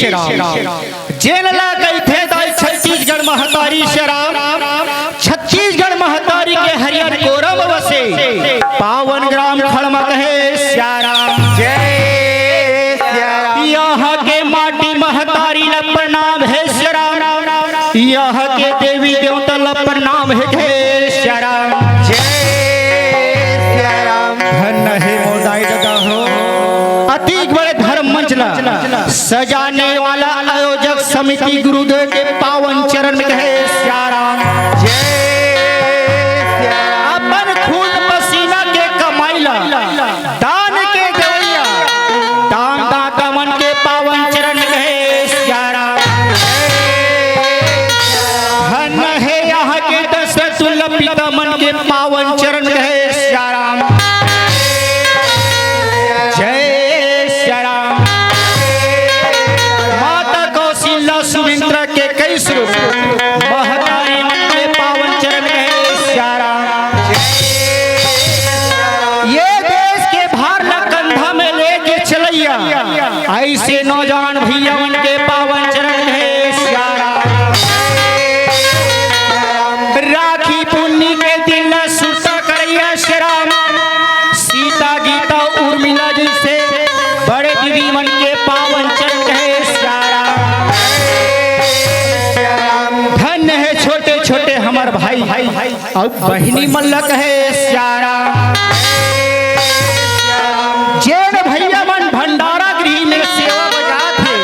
जेनला गई थे दाई छत्तीसगढ़ महतारी शराब, छत्तीसगढ़ महतारी के हरियर कोरम बसे, पावन ग्राम खड़मा कहे श्याराम। जय श्याराम। यहाँ के माटी महतारी ला प्रणाम है श्याराम, यहाँ के देवी देवता ला प्रणाम है श्याराम। जय श्याराम। धन है मोदाई दादा हो अति बड़े धर्म मंच ला सजाने वाला आयोजक समिति गुरुदेव के पावन चरण में कहे श्याराम। जय श्याराम। अपन खून पसीना के कमाईला दान के देवैया, दान दाता मन के पावन चरण में कहे श्याराम। धन है यहाँ के दशरथ पिता मन के पावन चरण में कहे श्याराम। के कई स्वरूप महतारी मन के पावन चरण में श्याराम। ये देश के भार ला कंधा में लेके चलैया ऐसे नौजवान भैया मन के पावन चरण में श्याराम। राखी पुन्नी के दिन सुरता करैया श्याराम, सीता गीता उर्मिला जैसे बड़े दीदी मन के पावन चरण में श्याराम। छोटे छोटे हमार भाई और बहिनी मल्लक है श्याराम। जैन भैया मन भंडारा गृह में सेवा बजा थे,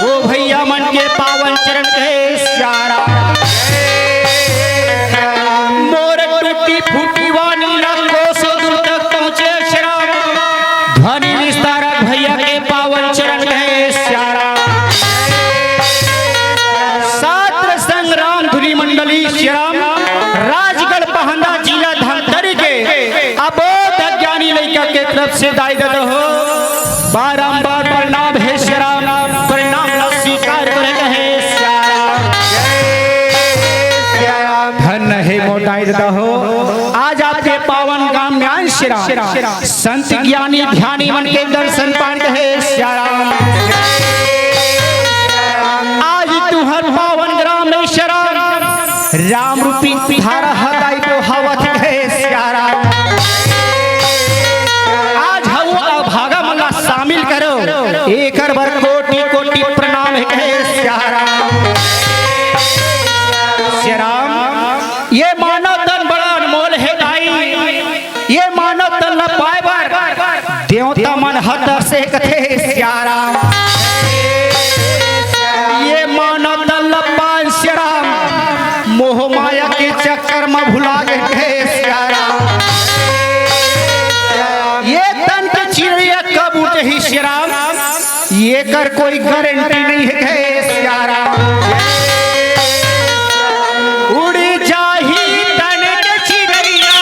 वो भैया मन के पावन चरण है श्याराम। मोर टूटी फूटी वाणी रंगों से दूर तक पहुँचे श्याराम, ध्वनि विस्तारक भैया के पावन चरण है श्याराम। मंडली श्याम राजगढ़ पहंदा जिला धमतरी के अबोध ज्ञानी लड़का के तरफ से दाई दद हो बारंबार प्रणाम है श्याम, प्रणाम स्वीकार करते हैं श्याम। धन है मोटाई दद हो आज आपके पावन गांव में आए श्याम, संत ज्ञानी ध्यानी मन के दर्शन पान है श्याम। आज तुहर पावन ग्राम में श्याम राम रूपी धारा हदाई तो हवत है श्याराम। आज हम भागा मला शामिल करो एक बार कोटि कोटि प्रणाम है श्याराम। श्याराम ये मानव तन बड़ा अनमोल है दाई, ये मानव तन न पाए बार देवता मन हतर से कथे श्याराम। ये मानव तन न पाए श्याराम, मोह माया के चक्कर में भुला गए श्याराम। ये तन के चिड़िया कब उठे ही श्याराम, ये कर कोई गारंटी नहीं है श्याराम। उड़ी जाही तन के चिड़िया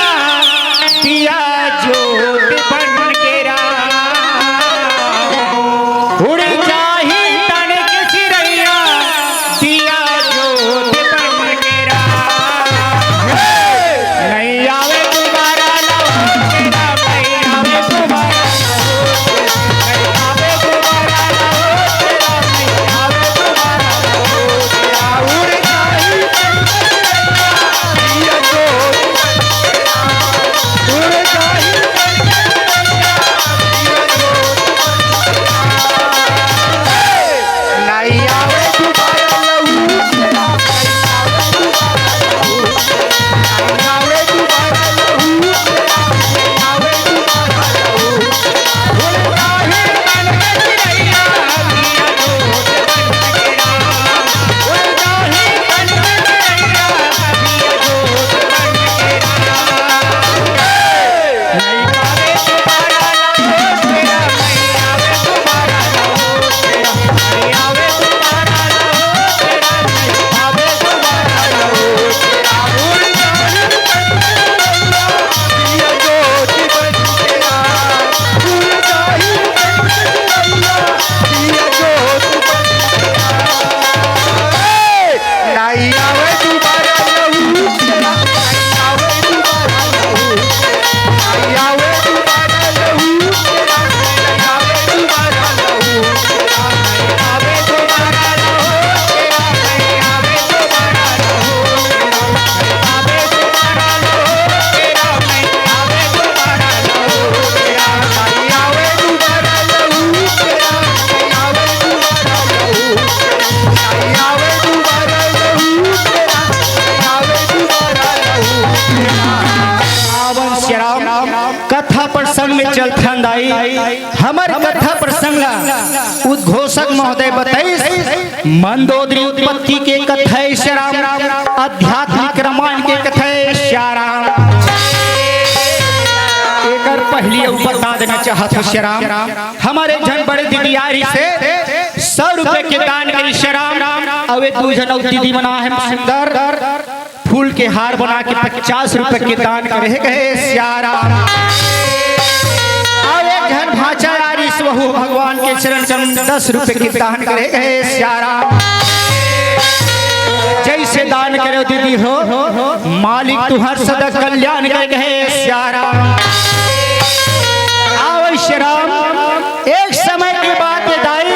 दिया जोत बन के राम, उड़ी जाही तन के चिड़िया दिया जोत बन के राम। नहीं आवे दोबारा ना आवे दोबारा, नहीं आवे दोबारा नहीं आवे दोबारा उड़ जाही दिया जोत उड़ जाही दिया जोत कथा प्रसंग उद्घोषक महोदय बताइस मंदोदरी उत्पत्ति के कथा श्याराम आध्यात्मिक रामायण के कथा श्याराम एकर पहली बता देना चाहत श्याराम हमारे जन बड़े दीदियारी से 100 रुपए के दान करी श्याराम अवे दू जन दीदी बना है सुंदर फूल के हार बना के 50 रुपए के दान करे कहे श्याराम और एक जन भाचा यारी स्वहु भगवान के चरण चरण 10 रुपए के दान करे कहे श्याराम जैसे दान करो दीदी हो मालिक तुहर सदा कल्याण कर कहे श्याराम आओ श्याराम एक समय की बात दाई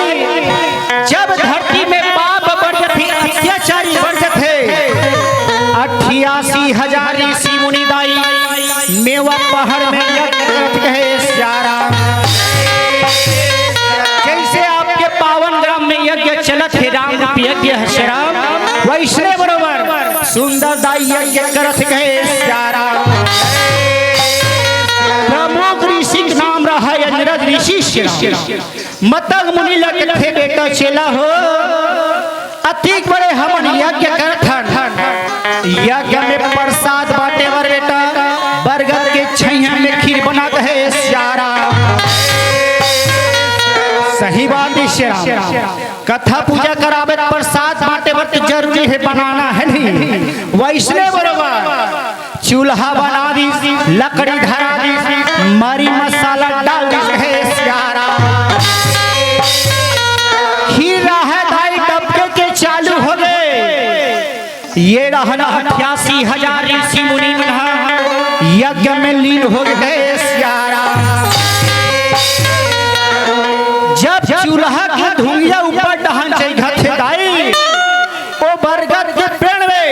जब धरती में पाप बढ़ थे अत्याचारी बढ़ थे 88,000 ऋषि मुनि दाई मेवा पहाड़ में यज्ञ करत कहे श्याराम जैसे आपके पावन ग्राम में यज्ञ चलत है राम रूपी यज्ञ है श्याराम वैष्णव बरोबर सुंदर दाई यज्ञ करत कहे श्याराम प्रमुख ऋषि का नाम रहा है अंजरद ऋषि श्याराम मतंग मुनि लग थे बेटा चेला हो अतिक बड़े हमन यज्ञ करत हन यज्ञ में प्रसाद बाटे वर बेटा बरगद के छैया में खीर बनात है श्याराम सही बात है श्याराम कथा पूजा करावे प्रसाद बाटे वर तो जरूरी है बनाना है नहीं वैष्णव बरोबर चूल्हा बना दी लकड़ी धरा दी मरी मसाला डाल दी है श्याराम खीर है भाई डबके के चालू हो गए ये रहना 88,000 ऋषि मुनि यज्ञ में लीन हो गए श्याराम जब चूल्हा के धुइयां ऊपर डहन चढ़त दाई ओ बरगद के पेड़ में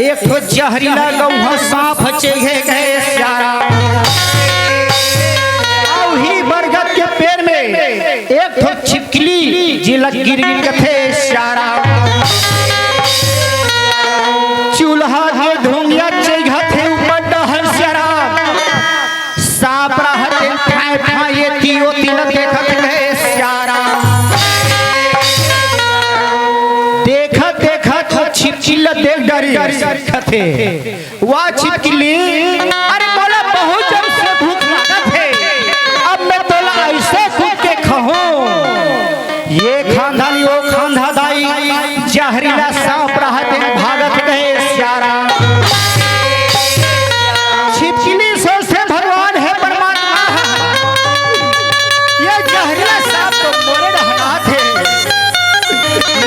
एक तो जहरीला गौहा सांप चढ़े गए श्याराम औ ही बरगद के पेड़ में एक तो छिपकली जिलक गिर थे श्याराम चूल्हा के धुइयां चढ़त थे ऊपर डहन श्याराम सांप रहते ठाए ठाए तियो तिल देखत गए श्याराम देखत देखत छिपकली देख डरी थे वह छिपकली अरे बोला बहुत जब से भूख लागत है अब मैं तोला ऐसे कूद के खाऊं ये खांधाली वो खांधा दाई जहरीला सांप रहते भागत गए श्याराम छिपकली सोचते भगवान है परमात्मा ये जहरीला सांप तो मोरे रहना थे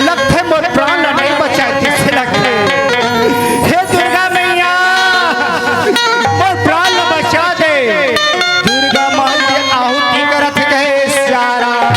लगते मोर प्राण नहीं बचाए किसे लगते हे दुर्गा मैया मोर प्राण बचा दे दुर्गा मां के आहुति करत गए श्याराम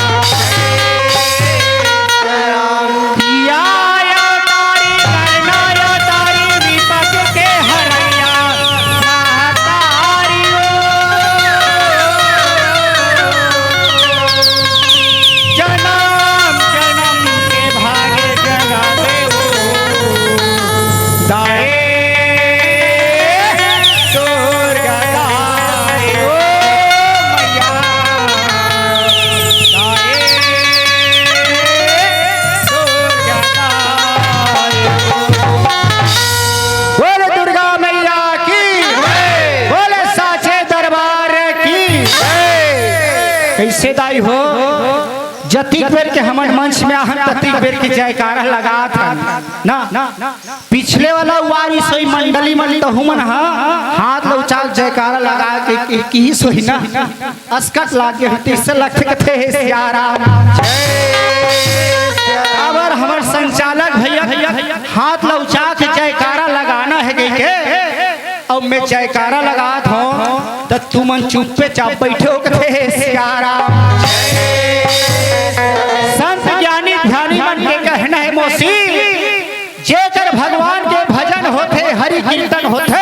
कैसे दाई हो जतिक बेर के हमन मंच में आहन ततिक बेर के जयकारा लगा था ना पिछले वाला वारी सोई मंडली मन तो हुमन हाथ लौचाल जयकारा लगा के की सोई ना अस्कट लागे हते से लख थे श्याराम अबर हमर संचालक भैया हाथ लौचा के जयकारा लगाना है के अब मैं जयकारा लगात हूं तो तुमन चुप्पे चाप बैठे हो कथे श्याराम संत ज्ञानी ध्यानी मन के कहना है मौसी जेकर भगवान के भजन होते हरि कीर्तन होते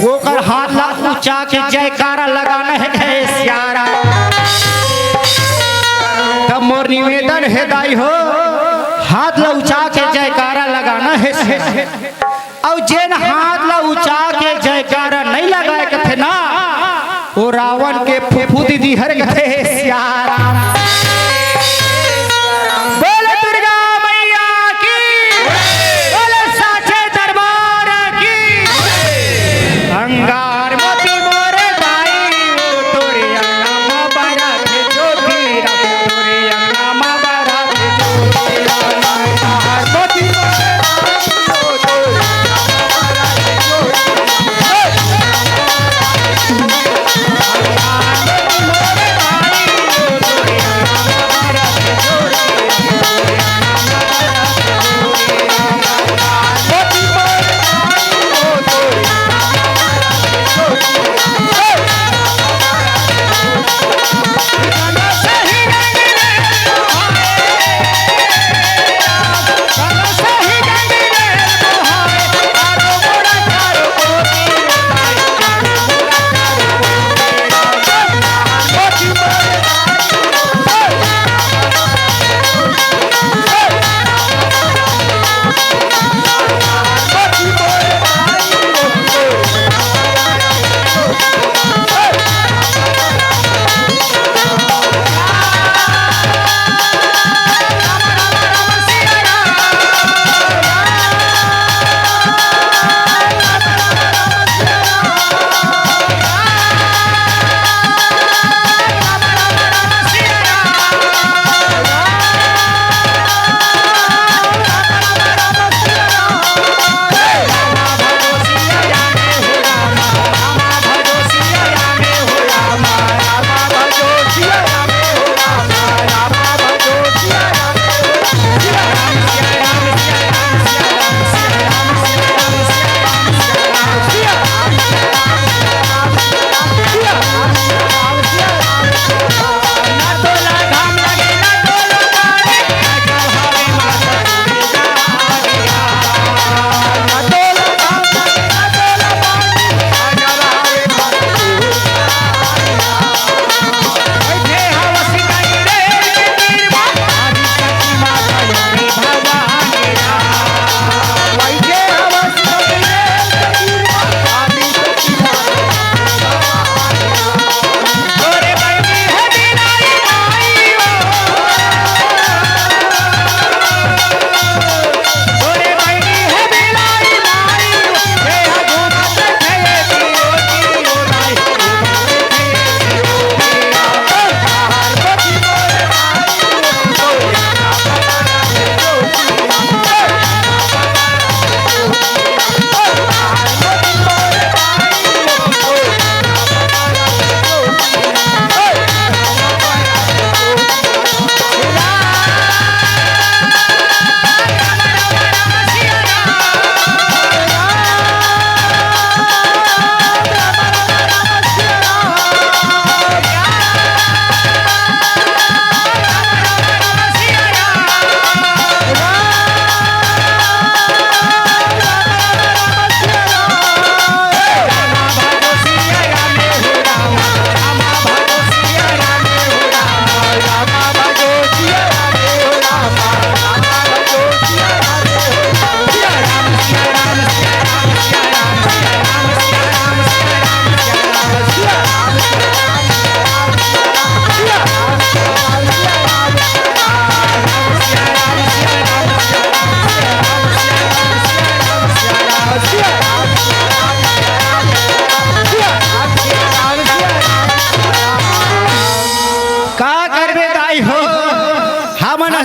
वो कर हाथ ला ऊंचा के जयकारा लगाना है श्याराम तब मोर निवेदन है दाई हो हाथ ला ऊंचा के जयकारा लगाना है और जेन हाथ ला ऊंचा के जयकारा नहीं लगाए कथे ना वो रावण के फुफुदी दी हर कथे सियाराम। बोले दुर्गा मैया की, बोले साचे दरबार की। अंगार मोती मोरे भाई तोरे अंगना में बारात ज्योति राम, तोरे अंगना में बारात ज्योति राम। अंगार मोती मोरे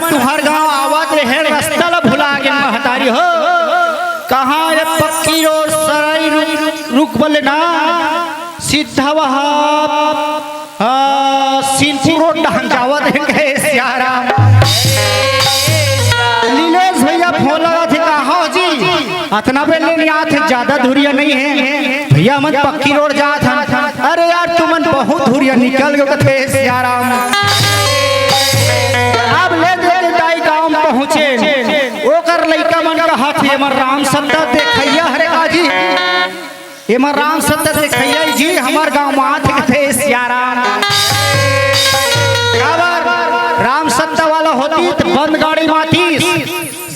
तुम्हार गांव आवत रहे रास्ता ला भुला गए महतारी हो। कहाँ रे पक्की रोड सराई रुक बोले ना सीधा वहाँ सिंथू रोड ढंग जावत है सियारा। नीलेश भैया फोन लगा थे कहा जी अतना बेले नहीं आते ज्यादा दूरिया नहीं है भैया मन पक्की रोड जा था। अरे यार तुमन बहुत दूरिया निकल गए थे सियारा। अब ले दे दाई गांव पहुंचे ओकर लइका मन का हाथ हमर राम सत्ता देखैया हरे काजी हमर राम सत्ता देखैया जी हमर गांव माथ थे सियारा। राम सत्ता वाला होती तो बंद गाड़ी माती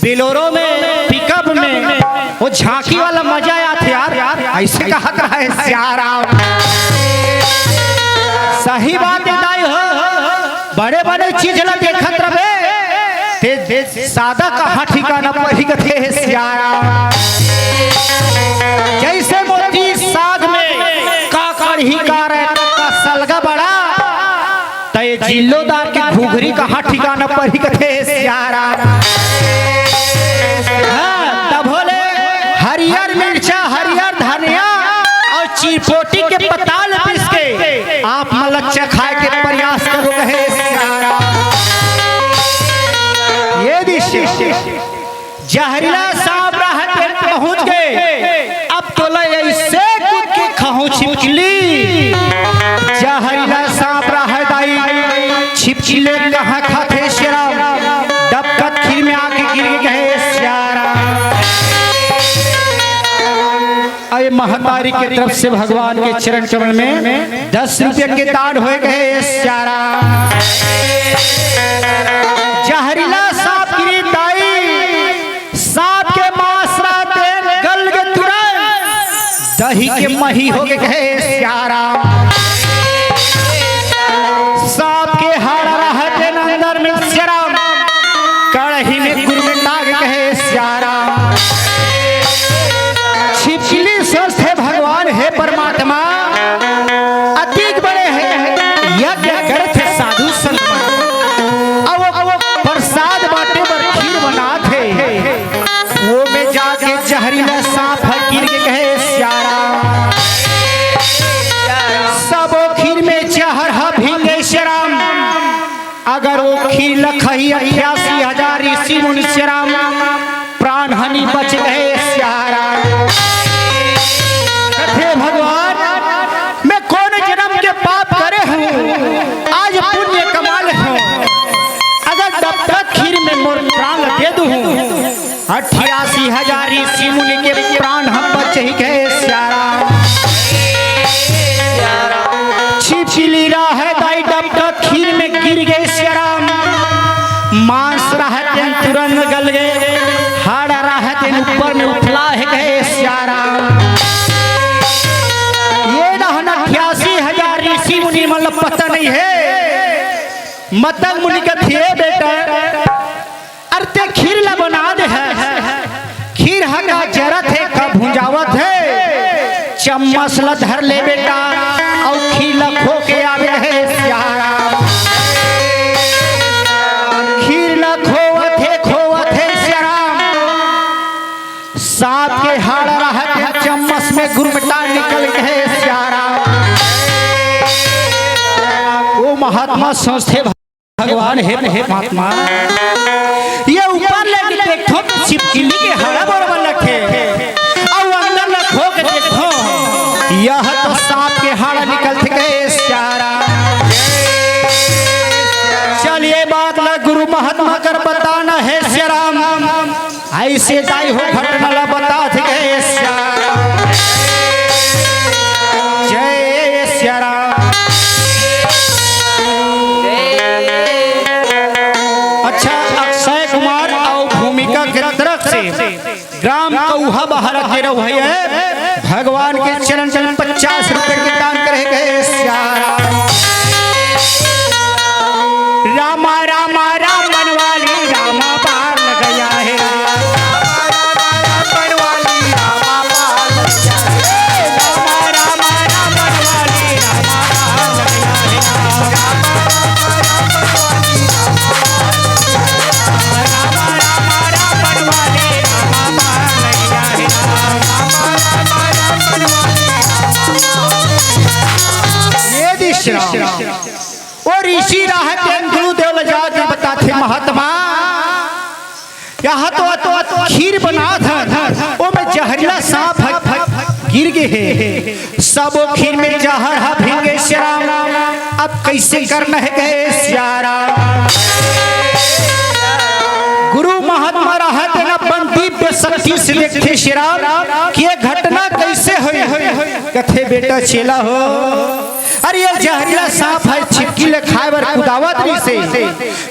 बिलोरो में पिकअप में वो झांकी वाला मजा आते यार ऐसे कहा है सियारा। सही बात है दाई हो बड़े बड़े चीज ला देखत रहे ते सादा कहाँ ठिकाना पड़ी कथे सियारा। जैसे मोती साग में का कढ़ी का सलगा बड़ा ते जिल्लोदार की घुघरी कहाँ ठिकाना पड़ी कथे सियारा। तब बोले हरियर मिर्चा हरियर धनिया और चिरपोटी के पताल पीस के आप मलच्चा खाए के प्रयास करो कहे सियारा। ये दिशे जहरीला सांप रहते पहुंच गए। अब तो ऐसे कूद के खाऊं छिपकली। जहरीला सांप रहदाई छिपकली कहाँ खाते शराब डबकत खीर में आके गिर गए सियारा। अरे महतारी के तरफ से भगवान के चरण कमल में 10 रुपये के दान हो गए सियारा। जहरीला सांप गिरी दाई सांप के मांस राते गल के तुरंत दही के मही हो गए सियारा। सांप के हाड़ा रहते अंदर में शराब कढ़ी में गुड़ में डाग गए सियारा। छिपकली सोचते भगवान है परमात्मा अतिक बड़े हैं यज्ञ करते साधु संत प्रसाद बाटे पर खीर बना थे वो में जाके जहरीला सांप गिर के कहे सियारा। सब खीर में जहर भींगे शराम अगर वो खीर लखही 88,000 ऋषि मुनि शराम प्राण हानि बच गए सियारा। भगवान मैं कौन जन्म के पाप करे हूँ आज पुण्य कमाल हूँ अगर तब तक खीर में मोर प्राण दे दूँ 88,000 ऋषि मुनि के प्राण हम बच ही गए सियारा। छिपकली रहे दाई डब तक खीर में गिर गए सियारा। मांस रहते तुरंत गल गए हाड़ा रहते ऊपर में उठला है गए सियारा। ये रहना 88,000 ऋषि मुनि मतलब पता नहीं है मतंग मुनि का थे बेटा अरे खीर ला बना दे है खीर हका जरत है का भुंजावत है चम्मच ला धर ले बेटा और खीर ला खो के आवे है सियारा। खीर ला खोवत है सियारा। सांप के हाड़ा रहते चम्मच में गुरमटा निकल गए सियारा। वो महात्मा सोचते भगवान है महात्मा ये ऊपर लेके देखो छिपकली के हाड़ा बराबर रखे और अंदर रखो के देखो यह तो सांप के हाड़ा निकल गए सियारा। चलिए बात ला गुरु महात्मा कर बताना है सियारा ऐसे दाई हो घटना ला बता गए सियारा। जय सियारा। अच्छा अक्षय कुमार और भूमिका के तरफ से ग्राम कौहा बाहर के रहे भगवान के चरण 50 रुपए के दान करे गए सियारा। रामा रामा रामन वाली रामा पार गया है और ऋषि रहते गुरुदेव जाके बताते महात्मा यहाँ तो खीर बना था वो में जहरीला सांप गिर गए सब खीर में जहर भींगे सियारा। अब कैसे करना है गए सियारा। गुरु महात्मा रहते न बंदी पे शक्ति से देखते सियारा कि ये घटना कैसे हुई कथे बेटा चेला हो अरे ये जहरीला सांप है छिपकली खाए बर कुदावत नहीं से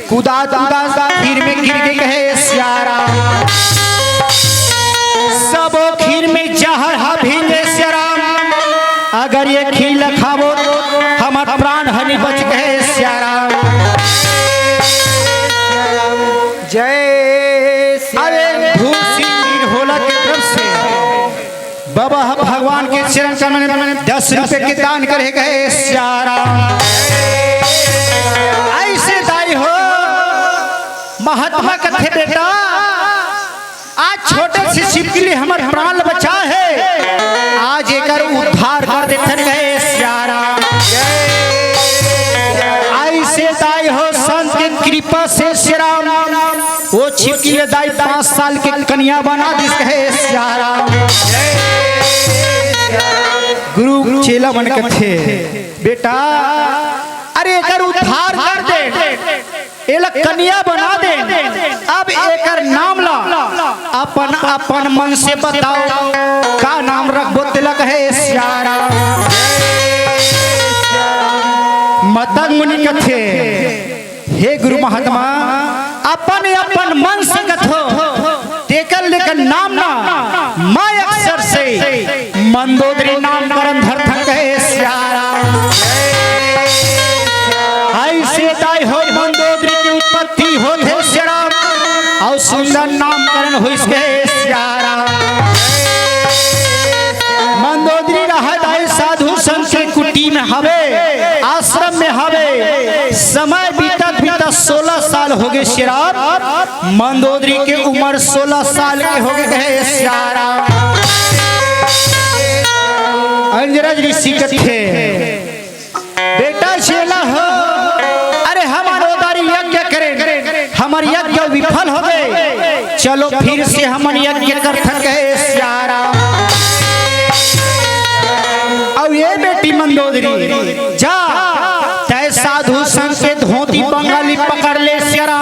कुदा खीर में गिर के कहे सियारा। सब खीर में जहर भींगे सियारा अगर ये खीर खावो हमार प्राण हानि बच गए सियारा। जय अरे धूम सिंह होला के तरफ से बाबा भगवान के चरण कमल में 10 रुपए के दान करे गए सारा ऐसे दाई हो महात्मा कथे बेटा आज छोटे से शिव के लिए हमारे प्राण बचा है आज एक उद्धार कर देते गए सारा ऐसे दाई हो संत की कृपा से श्याम वो छिपकी दाई 5 साल के कन्या बना दी है सारा गुरु चेला बन के थे बेटा अरे एकर उद्धार कर दे एला कन्या बना दे अब एकर नाम ला अपन अपन मन से बताओ का नाम रखबो तिलक है सारा मतंग मुनि कथे हे गुरु महात्मा अपन अपन मन से कथो तेकर लेकर नाम ना मैं अक्षर से मंदोदरी नाम करन धरथन कहे सारा ऐसे दाई हो मंदोदरी की उत्पत्ति होते श्याम और सुंदर नामकरण हुई सारा मंदोदरी रहा दाई साधु संत के कुटी में हवे आश्रम में हवे समय बीतत बीतत 16 साल हो गए श्याम मंदोदरी के उम्र 16 साल के हो गए सारा अंजरज ऋषि कथे बेटा चेला हो अरे हम मनोदारी यज्ञ करें हमार यज्ञ विफल हो गए चलो फिर से हम यज्ञ कर गए सारा अब ये बेटी मंदोदरी जा तय साधु संत के धोती बंगाली पकड़ ले सारा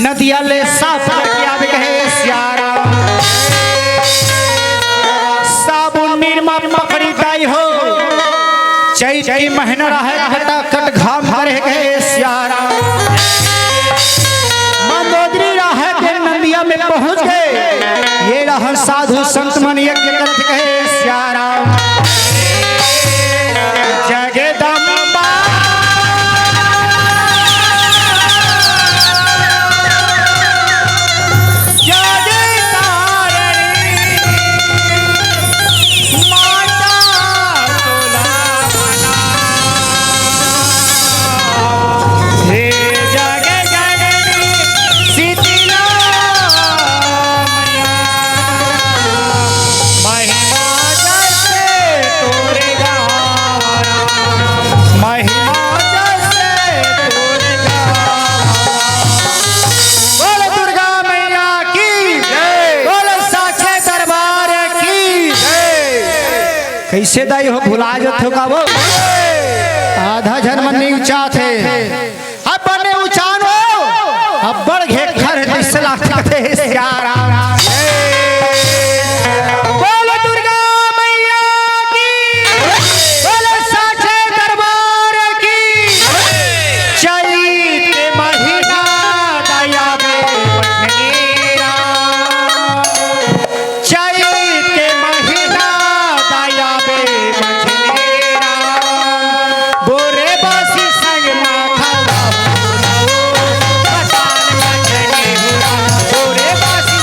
नदिया ले साफ करके आवे गए सारा साबुन निरमा पकड़ी दाई हो चैत की महीना रहे खटाखट घाम भरे गए सारा मंदोदरी रहे के नदिया में पहुंच गए ये रहा साधु संत मन यज्ञ करते गए सारा जगदम्बा कैसे दाई हो भुला जाते हो का वो आधा जन्म नहीं ऊंचा थे अब बने ऊंचान हो अब बढ़ घे घर दिसला थे सारा बोलो दुर्गा मैया की बोलो साचे दरबार की चैत महीना दया में पठनेरा चैत के महीना दया बोरे बासी संग माथा बोरे बासी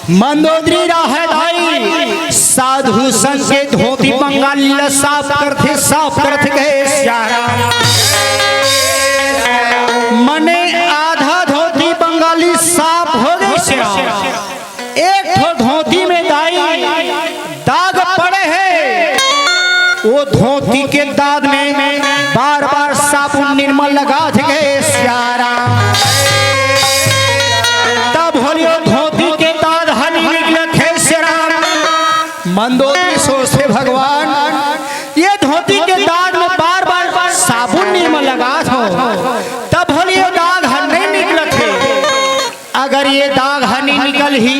मंदोदरी राहदाई साधु संत के धोती बंगाली साफ करते गए श्याराम। मने आधा धोती बंगाली साफ हो गई श्याराम। एक ठो धोती में दाई दाग पड़े हैं, वो धोती के दाग में बार बार साबुन निर्मल लगा गए श्याराम। तब होलियो धोती के दाग हनी निकले थे श्याराम। मंदोदरी सोचते भगवान ये धोती के दाग में बार बार साबुन निर्मल लगा दो, तब होलियो दाग हन नहीं निकले थे। अगर ये दाग हनी निकल ही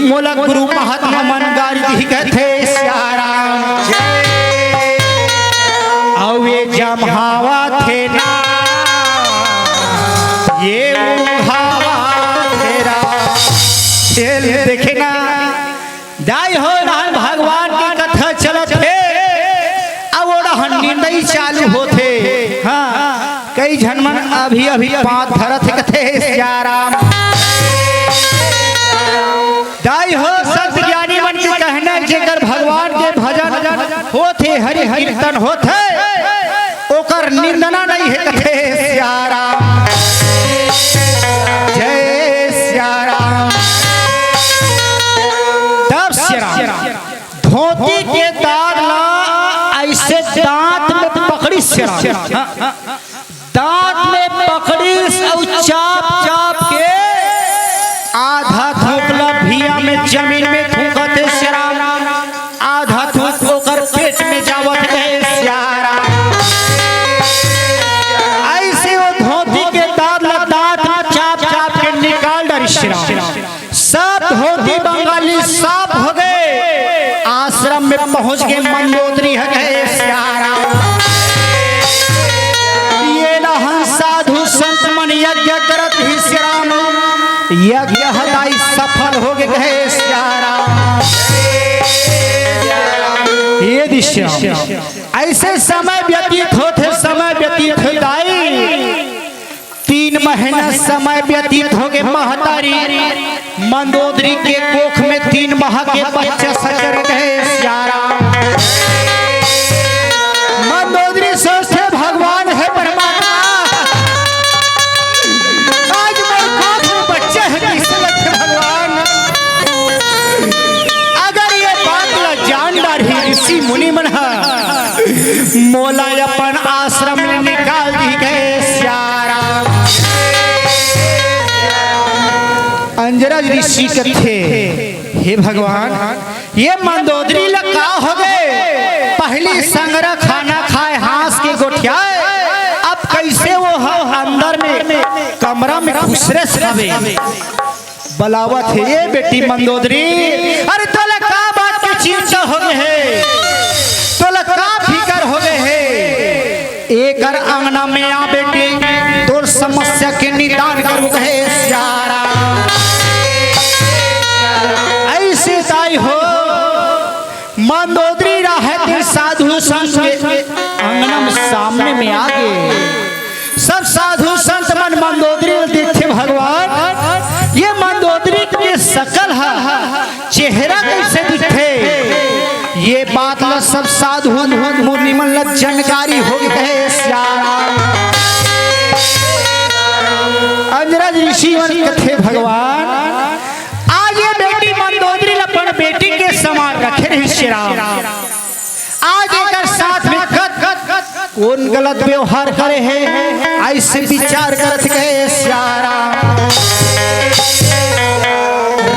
मोला गुरु महात्मा मन गारी कहते श्याराम। और ये जमहावा थे ना ये उहावा तेरा खेल देखे ना दाई हो रहन भगवान की कथा चलत है। अब वो रहन निंदई चालू होते। हाँ कई झनमन अभी अभी पांच धरत कथे श्याराम। दाई हो संत ज्ञानी मन के कहना जेकर भगवान के भजन होते हरि कीर्तन होते ओकर निंदना नहीं है कथे श्याराम। जय श्याराम। तब श्याराम धोती के दाग ला ऐसे दांत में पकड़ी श्याराम। दांत में पकड़ी और चाप चाप के आधा थूकला भिया में जमीन में थूकते श्याराम। आधा थूक होकर पेट में जावत है श्याराम। ऐसे वो धोती के दांत चाप चाप के निकाल डर श्याराम। सब धोती बंगाली साफ हो गए। आश्रम में पहुंच के मंदोदरी है गए श्याराम। ये लहन साधु संत मन यज्ञ करत ही श्याराम। यज्ञ हदाई सफल हो गए श्याराम। ये दिशा ऐसे समय व्यतीत होते दाई 3 महीना समय व्यतीत हो गए। महतारी मंदोदरी के कोख में 3 माह के बच्चे सचर गए श्याराम। मंदोदरी सोचते भगवान है परमात्मा आज मेरे कोख में बच्चे हैं भगवान। अगर ये बात ला जान डारी ऋषि मुनि मन मोला अपन आश्रम में निकाल दी गए श्याराम। अंजरज ऋषि कथे हे भगवान ये मंदोदरी लगा हो गए। पहली संग्रह खाना खाए हांस के गोठियाए। अब कैसे वो अंदर में कमरा में घुसरे सवे बलावत है। ये बेटी मंदोदरी अरे तोला का बात की चिंता हो गए है, तोला का फिकर हो गए है। एक अंगना में आ बेटी तोर समस्या के निदान करू कहे श्याराम। ऐसे ताई हो मंदोदरी रहती साधु संत के अंगना में सामने में आ गए। सब साधु संत मन मंदोदरी देखे भगवान ये मंदोदरी के सकल है चेहरा कैसे दिखे। ये बात ला सब साधु मुनि मन ला जानकारी हो गए श्याराम। अंजरज ऋषि मन कथे भगवान आज ये बेटी मंदोदरी अपन बेटी के समान रखे रही श्याराम। आज एक साथ में कौन गलत व्यवहार करे है ऐसे विचार करत गए श्याराम।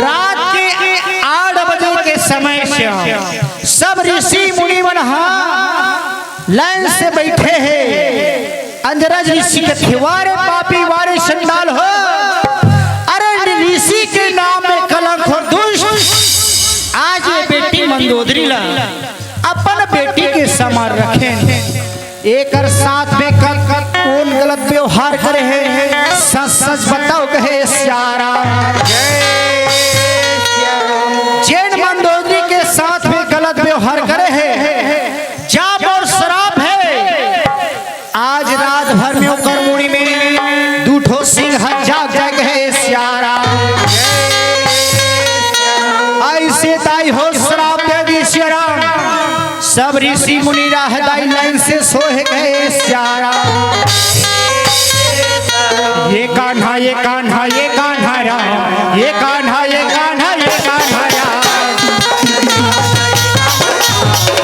रात के 8 बजे के समय से सब ऋषि मुनि मन लाइन से बैठे हैं। अंजरज ऋषि के वारे पापी वारे संडाल हो। अरे ऋषि के नाम में कलंक और दुष्ट। आज ये बेटी मंदोदरी ला अपन बेटी के समान रखे। एक साथ में कौन गलत व्यवहार करे है सच सच बताओ कहे श्याराम। जैन मंदोदरी के साथ में गलत व्यवहार करे है जाप और शराब है। आज रात भर में ओकर मुड़ी में 2 ठो सिंह जाग जाग है श्याराम। सब ऋषि मुनि राहदाई लाइन से सोए गए श्यारा। ये कान्हा ये कान्हा ये कान्हा राम, ये कान्हा ये कान्हा ये कान्हा राम,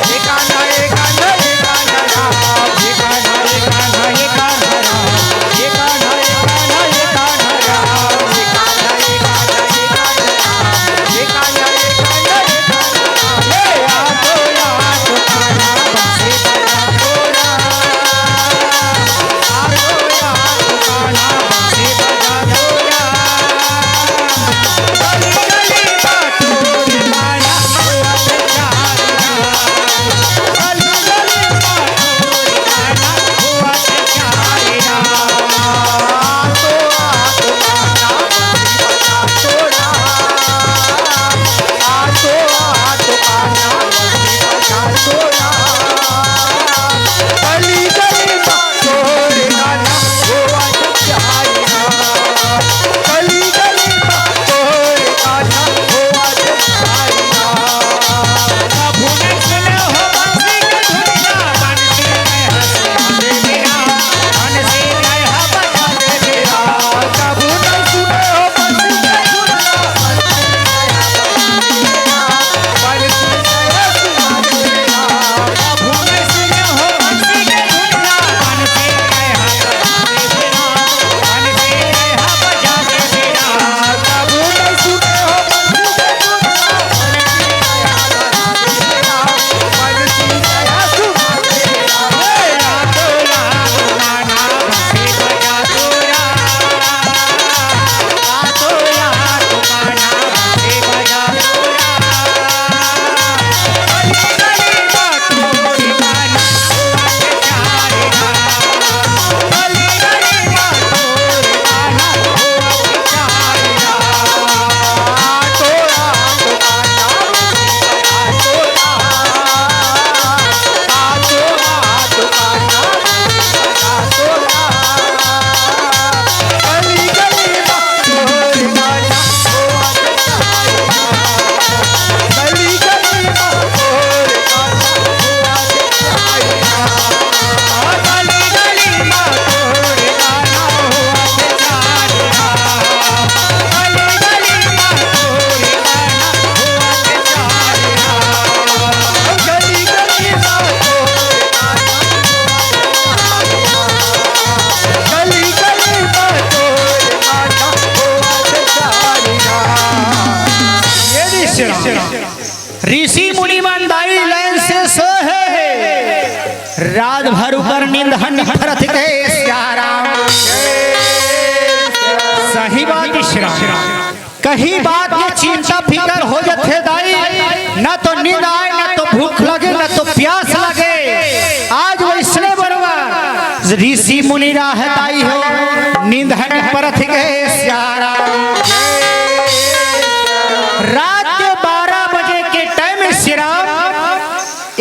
ये कान्हा ये कान्हा ये कान्हा राम, ये कान्हा ये कान्हा ये कान्हा राम, ये कान्हा ये कान्हा ये कान्हा राम, ये कान्हा ये कान्हा ये कान्हा राम, ये कान्हा ये कान्हा ये कान्हा राम। हे आतो यातो कान्हा बंसी बजा तोरा, आतो यातो कान्हा बंसी बजा तोरा, गली गली बातों कान्हा हुआ बेचारा, गली गली बातों कान्हा हुआ बेचारा। आतो आतो कान्हा बंसी बजा तोरा, आतो आतो कान्हा बंसी बजा तोरा, गली गली बातों कान्हा हुआ बेचारा, गली गली बातों कान्हा हुआ बेचारा। प्रभु ने सुने हो बंसी के धुनिया, बंसी में हंसे मेरा, बंसी में बजा दे मेरा। प्रभु ने सुने हो बंसी के धुनिया, बंसी में हंसे मेरा, प्रभु ने सुने हो बंसी के धुनिया, बंसी में हंसे मेरा, बंसी में बजा दे मेरा। प्रभु ने सुने हो बंसी के धुनिया, बंसी में हंसे मेरा, मेरा तोरा गाना बंसी बजा तोरा, तोरा गाना बंसी बजा तोरा, गली गली बातों गाना हुआ बेचारा, गली गली बातों गाना हुआ बेचारा। तोरा गाना बंसी बजा तोरा, तोरा गाना बंसी बजा तोरा, गली गली बातों गाना हुआ बेचारा, गली गली बातों गाना हुआ बेचारा, गली गली बातों गाना हुआ बेचारा, गली गली बातों गाना हुआ बेचारा, गली गली बातों गाना गली गली बातों गाना हुआ बेचारा। ये ऋषि मुनि मंदाई लाइन से सोए, रात भर ऊपर नींद हन भरत गए श्यारा। सही बात श्याम, कहीं बात ये चिंता फिकर हो जाते दाई, ना तो नींद आए, ना तो भूख लगे, ना तो प्यास लगे। आज वैसने बरवा ऋषि मुनि राहताई हो, नींद हन परत गए श्यारा। रात के 12 बजे के टाइम में श्याम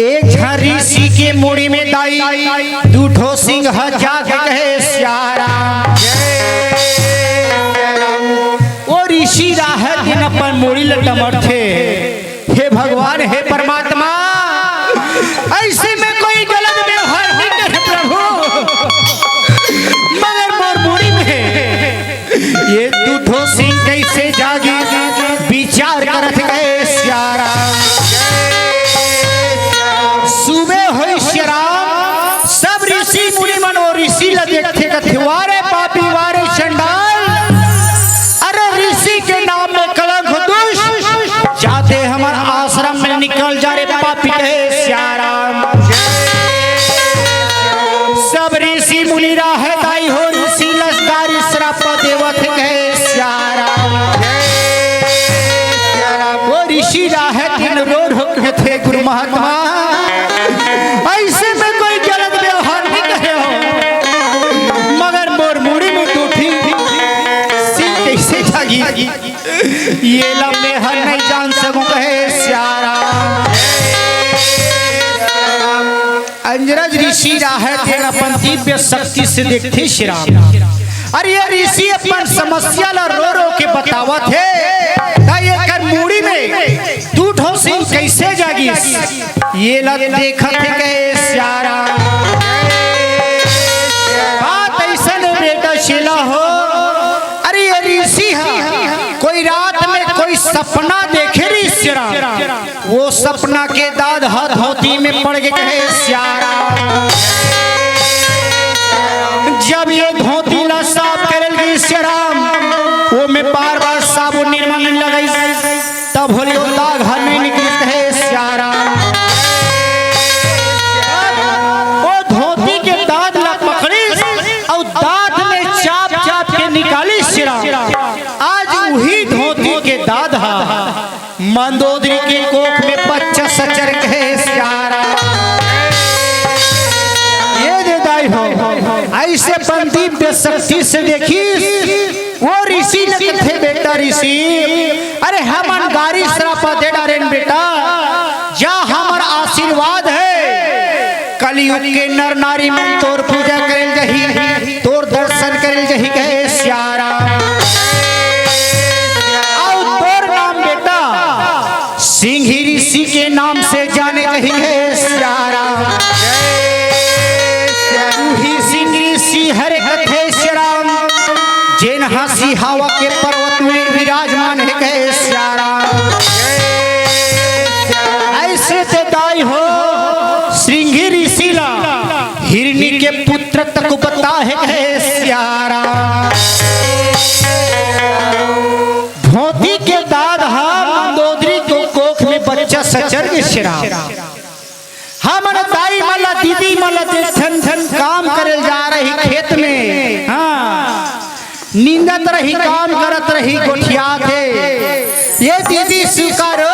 एक ऋषि के मुड़ी में दाई दूठो सिंह जाग गए श्यारा। वो ऋषि राहत दिन अपन मुड़ी लटमट थे, हे भगवान हे परमात्मा, ऐसे में कोई गलत व्यवहार नहीं करे प्रभु, मगर मोर मुड़ी में ये दूठो सिंह कैसे जागी विचार करत गए श्यारा। सुबह हुई श्याम, सब ऋषि मुनि मन और ऋषि ल देखते कथे वारे पापी वारे चंडाल, अरे ऋषि के नाम में कलंक दुष्ट, जाते हमारा आश्रम में निकल जा रे पापी है श्यारा। सब ऋषि मुनि राहताई हो, ऋषि लसदारी श्राप देवत गए श्यारा। वो ऋषि राहत रो रो थे गुरु महात्मा, ऐसे में कोई गलत व्यवहार नहीं करे हो, मगर मोर मुड़ी में टूटी सिंह कैसे जागी, ये लम्बे हर नहीं जान सकूं कहे श्यारा। अंजरज ऋषि राहत अपन दिव्य शक्ति से देखते श्याम, अरे ये ऋषि अपन समस्या ला रो रो के बतावत है, ये कर मुड़ी में दूठो सिंह कैसे जागिस ये लत देखत गए सियारा बात ऐसा बेटा शिला हो। अरे ऋषि कोई रात में कोई सपना देखे री सियारा वो सपना के दाद हाथ धोती में पड़ गए कहे सियारा जब ये धोती ला साफ करल गई सियाराम वो में बार बार साबुन निर्मल लगाई तब होली दाग घर में निकल कहे सियारा वो धोती के दाद ला पकड़ी और दांत में चाप चाप के निकाली सियारा आज वही धोती के दाद मंदोदरी के कोख में बच्चा सचर कहे सियारा ये दे दाई हो ऐसे पंडित बेशक्ति से देखी वो ऋषि थे बेटा ऋषि अरे हमन गारी श्रापा दे डारेन बेटा जा हमार आशीर्वाद है कलयुग के नर नारी में तोर पूजा करेल जही तोर दर्शन करेल जही कहे सियारा और तोर नाम बेटा सिंह ऋषि के नाम से जाने जही है सियारा हरे कथे श्याम जिन हंसी हवा के पर्वत में विराजमान है गए सियारा ऐसे ते दाई हो श्रृंगी ऋषिला हिरणी के पुत्र तक बता है गए सियारा धोती के दाद मंदोदरी को कोख में बच्चा सचर के सियारा हमन दाई मला दीदी मला धन धन काम करे जा रही खेत में हाँ नींदत रही काम करत रही गोठिया थे ये दीदी स्वीकारो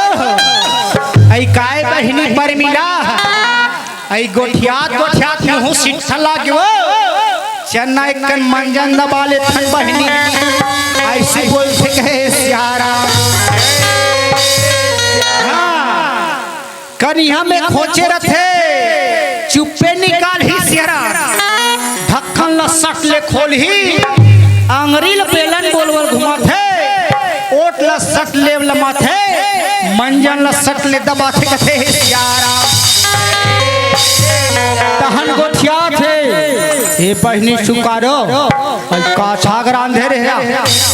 ऐ काय बहिनी पर मिला ऐ गोठिया गोठिया मुँह सिट्ठा लागे चन्ना एक कन मंजन दबा ले थन बहिनी ऐसे बोलते कहे सियारा कनिया में खोचे रथे चुप्पे निकाल ही सियारा ढक्कन ल सट ले खोल ही अंगरी ल बेलन बोलवर घुमाथे ओट ल सट ले लमाथे मंजन ल सट ले दबाथे कथे सियारा तहन गोठिया थे ए बहिनी सुकारो का छाग रांधे रे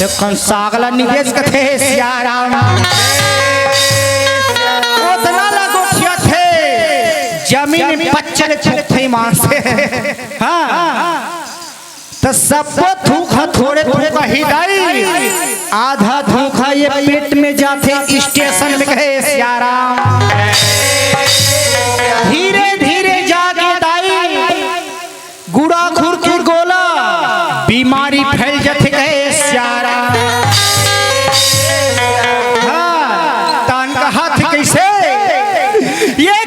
एकन सागला निवेश कथे सियारा जमीन में पच्चल छुपते मां से हाँ तो सबको थूखा थोड़े थोड़े बहिदाई आधा धोखा ये पेट में जाते स्टेशन में गए सियारा धीरे धीरे जाके दाई गुड़ा खुर की गोला बीमारी फैल जाते गए सियारा हाँ तान का हाथ कैसे ये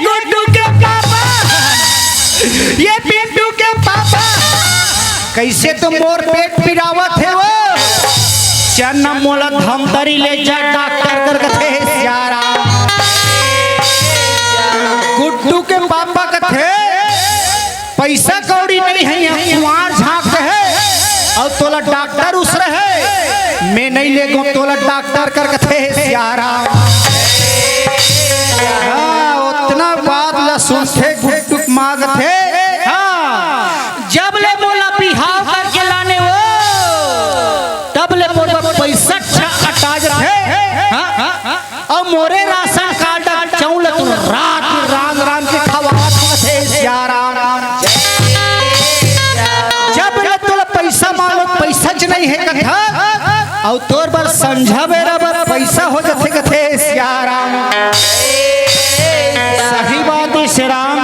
ये पिंटू के पापा कैसे तुम मोर पेट पिरावत है वो चन्ना मोला धमतरी ले जा डॉक्टर कर कथे सियारा गुड्डू के पापा कथे पैसा कौड़ी नहीं है कुमार झांक है और तोला डॉक्टर उस रहे मैं नहीं ले गो तोला डॉक्टर कर कथे सियारा उतना बात ला सुनते गुड्डू मांग थे जब ले बोला बिहाव करके लाने वो तब ले बोला पैसा अटाज रहे और मोरे राशन कार्ड चौल तू रात राम राम के खवात थे सियारा जब ले तोला पैसा मांगो पैसा ज नहीं है कथा और तोर बार समझा मेरा बार पैसा हो जाते कथे सियारा सही बात है श्रीराम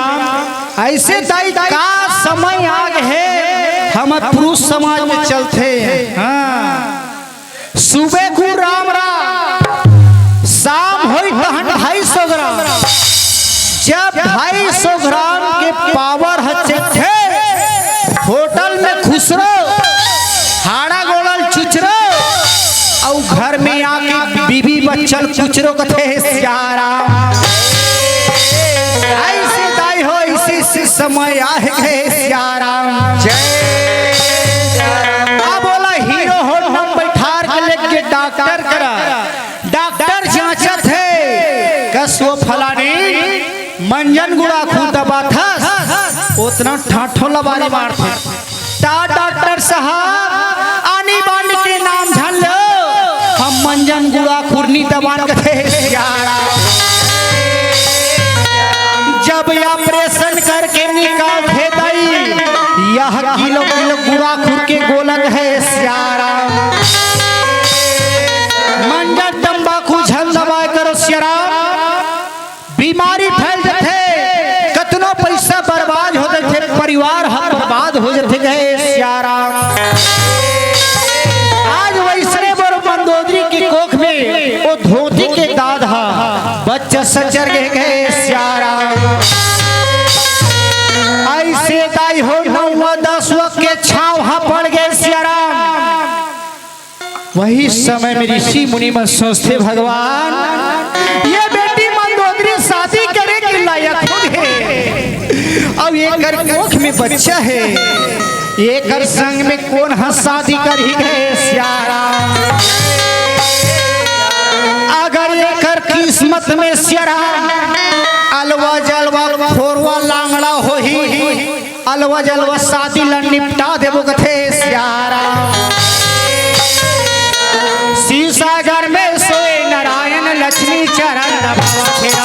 ऐसे दाई का समय आ गए हम पुरुष समाज में चलते हैं हाँ सुबह को राम राम शाम हो 250 ग्राम जब 250 ग्राम के पावर थे होटल में खुसरो हाड़ा गोड़ल चुचरो और घर में आके बीबी बच्चल चुचरो कथे सियारा ऐसे दाई हो इसी समय आ गए सियारा अब बोला हीरो हो हम बैठार के लेके डॉक्टर करा डॉक्टर जांचत है कस वो मंजन गुड़ा खून दबा था उतना ठाठो लबारी मारते डॉक्टर साहब आनी बानी के नाम झल लो हम मंजन गुड़ा खुरनी दबान के जब ऑपरेशन करके निकाल थे दई यह किलो किलो गुड़ा खुर के गोलक है सियारा मंजन तंबाकू झल दबा करो सियारा बीमारी फैल जाते कतनो पैसा बर्बाद हो जाते परिवार हम बर्बाद हो जाते गए सियारा आज वैसने बड़ो मंदोदरी की कोख में वो धोती के दादा बच्चा सचर गए सियारा ऐसे दाई हो 9-10 के छाव हाँ पड़ गए सियारा वही समय में ऋषि मुनि में सोचते भगवान ये बेटी मंदोदरी शादी करे के लायक खुद है अब एक कोख में बच्चा है एक संग में कौन हाँ शादी कर ही गए सियारा अगर एक किस्मत में सियारा अलवा जलवा फोरवा लांगड़ा हो ही अलवा जलवा शादी ला निपटा देबो कथे सियारा सीसागर में सोए नारायण लक्ष्मी चरण दबावा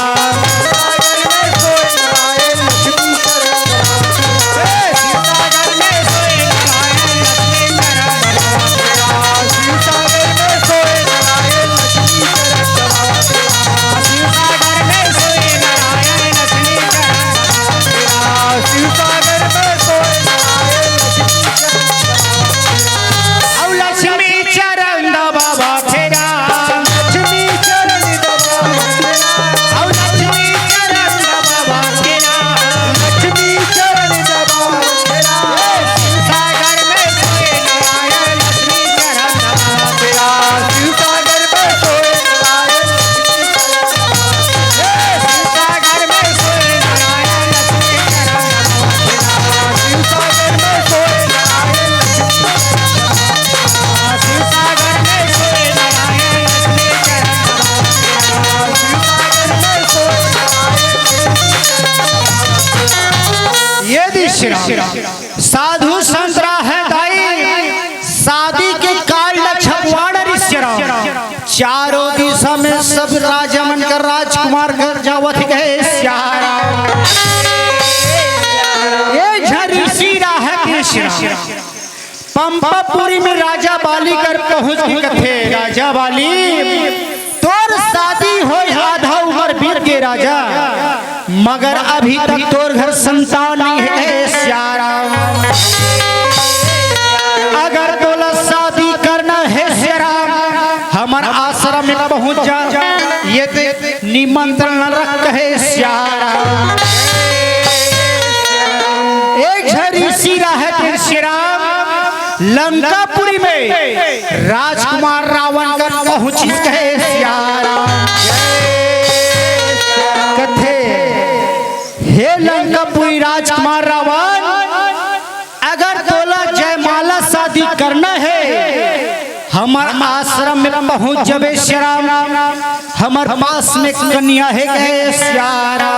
साधु संतरा है दाई शादी के कार्ड छपवाड़ चारों दिशा में सब राजमन कर राजकुमार घर जावत गए सियारा ये झरीसी है कृष्ण पंपापुरी में राजा बाली कर पहुंच के कथे राजा बाली तोर शादी हो आधा उम्र बीत के राजा मगर अभी तक तोर घर संतान नहीं है सियारा अगर तोला शादी करना है सियारा हमार आश्रम में पहुंच जा ये निमंत्रण रख है सियारा एक झरी सिरा है फिर सिरा लंकापुरी में राजकुमार रावण कर पहुंची है सियारा कथे हे लंकापुरी राजकुमार रावण अगर तोला जयमाला शादी करना है हमार आश्रम में पहुंच जबे श्याम हमार पास में कन्या है गए सियारा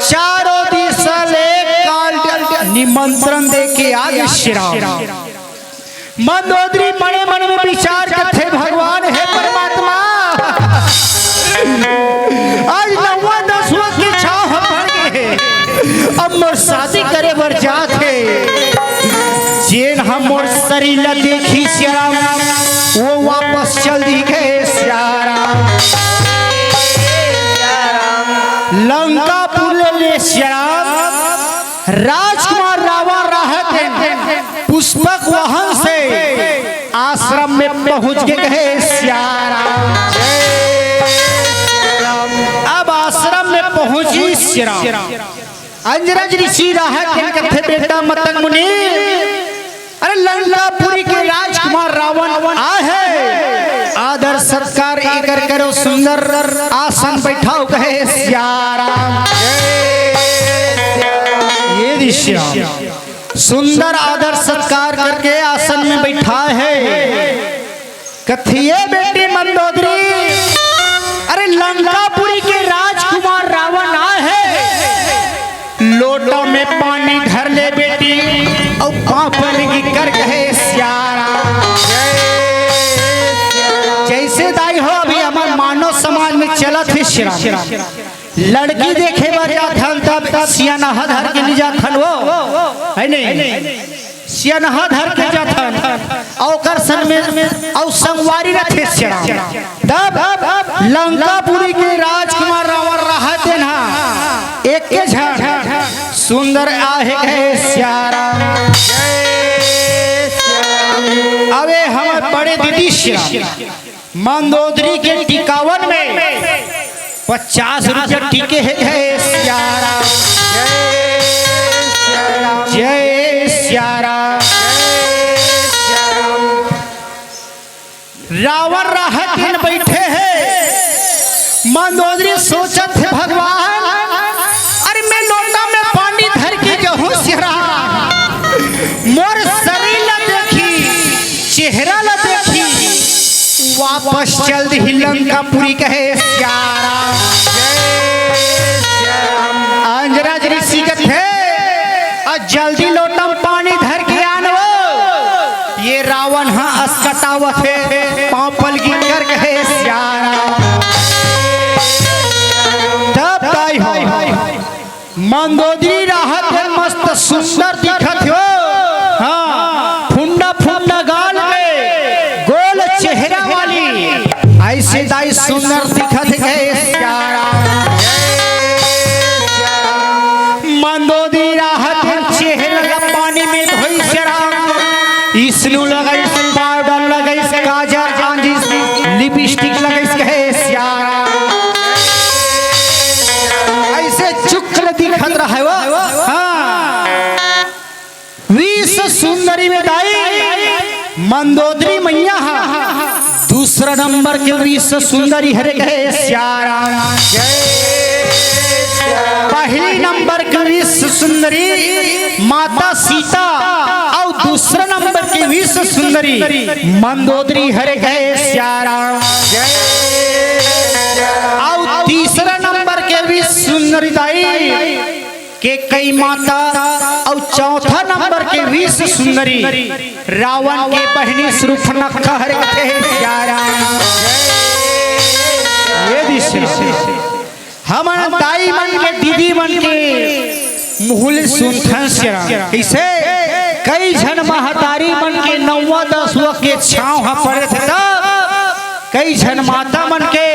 चारों दिशा ले निमंत्रण दे के आगे श्याम मंदोदरी मने मन में विचार करते भगवान है परमात्मा आज 9-10 की छाव पड़ गए अब मोर शादी करे बर जाते जेन हम मोर शरीर देखी श्याम वो वापस चल दी गए सियारा लंकापुर ले श्याम राजकुमार रावण रहते पुष्पक वाहन से आश्रम में पहुंच गए सियारा अब आश्रम में पहुंची श्याम अंजरज ऋषि रहते बेटा मतंग मुनि अरे लंकापुरी के राजकुमार रावण आहे आदर सत्कार इकर करो सुंदर आसन बैठाओ कहे सियारा ये दृश्य सुंदर आदर सत्कार करके आसन में बैठा है कथिए बेटी मंदोदरी अरे लंकापुरी के राज लड़की देखे बार जाथन तब सियानहा धर के ले जाथन वो है नहीं सियानहा धर के जाथन औकर सन में औ संगवारी रथे श्याम तब लंकापुरी के राजकुमार रावण रहते ना एक के झड़ सुंदर आहे गए श्याराम अबे हम बड़े दीदी श्याम मंदोदरी के टिकावन में 50 रुपया टीके है श्याराम जय श्याराम रावण राहत दिन बैठे हैं मंदोदरी सोचत है भगवान अरे मैं लोटा में पानी धर के जहूं श्याराम मोर शरीर ला देखी चेहरा ला देखी वापस चल दी लंकापुरी कहे श्याराम अंजराज ऋषि कथे और जल्दी लोटम पानी धर के आनो ये रावण हाँ अस्कटावत है पांव पलगी कर कहे श्याराम तब ताई हो मंदोदरी राहत है मस्त सुंदर दिखत हो हाँ फुंडा फुंडा गाल में गोल चेहरा वाली ऐसे दाई सुंदर दिखत है श्याराम मंदोदरी राहत चेहरा पानी में धोई श्याराम इसनु लगाई पाउडर लगाई काजल आंधी लिपस्टिक लगाई कहे श्याराम ऐसे चुकल दिखत रहा है वो हाँ विश्व सुंदरी में दाई मंदोदरी मैया दूसरा नंबर के विश्व सुंदरी हरे गए श्याराम पहली नंबर के विश्व सुंदरी माता सीता और दूसरा नंबर के विश्व सुंदरी मंदोदरी हरे गए श्याराम और तीसरा नंबर के विश्व सुंदरी दाई के कई माता और चौथा नंबर के विश्व सुंदरी रावण के बहनी शूर्पणखा हरे गए श्याराम ये दिशा हमारा दाई मन के दीदी मन के मुहुल सुनथन श्याराम इसे कई जन महतारी मन के 9-10 के छाव हा पड़े थे कई जन माता मन के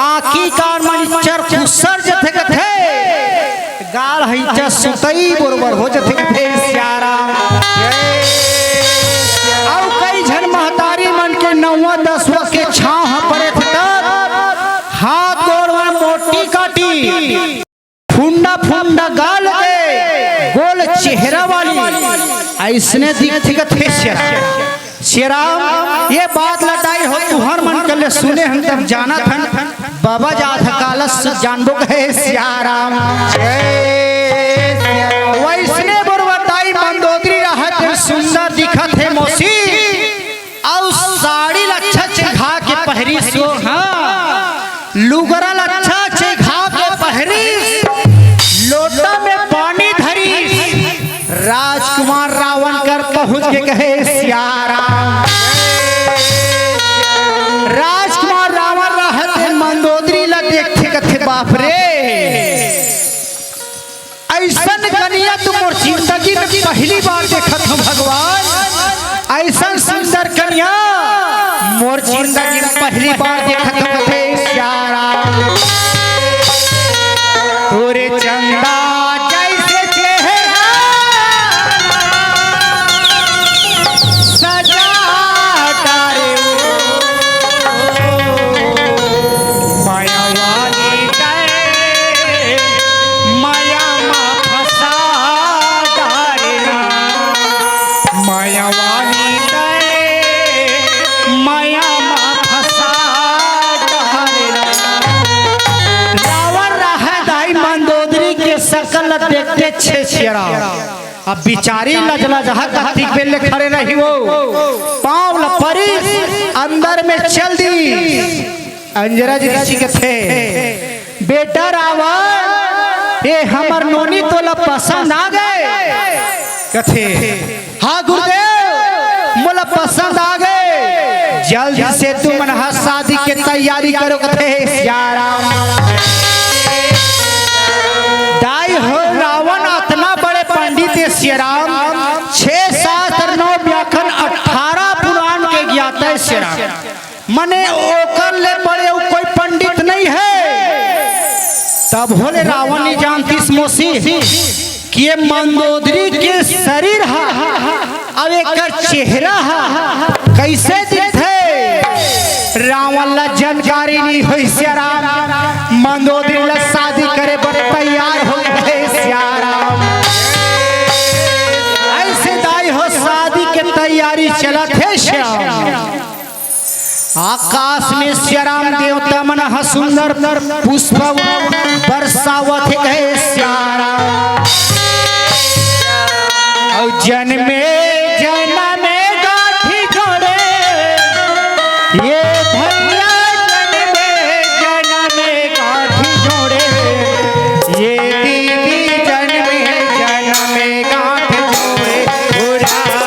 आकी कार मन चर खुसर जथे कथे गाल हईचा सुतई बरोबर हो जथे कथे श्याराम और कई जन महतारी मन के 9-10 के छाव हा पड़े थे हाथ गोड़ मोटी काटी फुंडा फुंडा गाल के गोल चेहरा वाली ऐसने दिखत है श्याराम ये बात लटाई हो तुहर मन कर ले सुने हम तब जाना थन बाबा जात कालस जानबो कहे श्याराम वैसने बुरवताई मंदोदरी रहत सुंदर दिखत है मौसी और साड़ी लच्छा चिघा के पहरी सो हाँ लुगरा लच्छा चिघा के पहरी लोटा में पानी धरी राजकुमार रावण कर पहुंच के कहे श्याराम राजकुमार रावण रहते मंदोदरी ला देखते कथे बाप रे ऐसन कन्या तुम और जिंदगी में पहली बार देखत हो भगवान ऐसन सुंदर कन्या मोर जिंदगी में पहली बार देखत हो कथे श्याराम तोरे चंदा जैसे चेहरा सजा तारे माया वाली दे माया मा फसा तारे माया वाली दे माया मा फसा सकल देखते छे श्याराम अब बिचारी लजला जहा कत्ती पे ले खड़े रही वो पांव ल परी अंदर में चल दी अंजराज ऋषि के थे बेटा रावण ये हमर नोनी तोला पसंद आ गए कथे हाँ गुरुदेव मोला पसंद आ गए जल्दी से तुम मन शादी के तैयारी करो कथे श्याराम भोले रावण ने जानती इस मोसी कि ये मंदोदरी के शरीर हा अब एक चेहरा हा कैसे दिखे रावण ला जानकारी नहीं हुई श्याराम मंदोदरी ला शादी करे पर तैयार हो गए श्याराम ऐसे दाई हो शादी के तैयारी चला थे श्याम आकाश में श्याराम देवता मन सुंदर पुष्प बरसावत है श्याराम और जन्मे जन्मे गाठी जोड़े ये भैया जन्मे जन्मे गाठी जोड़े ये दीदी जन्मे जन्मे गाठी जोड़े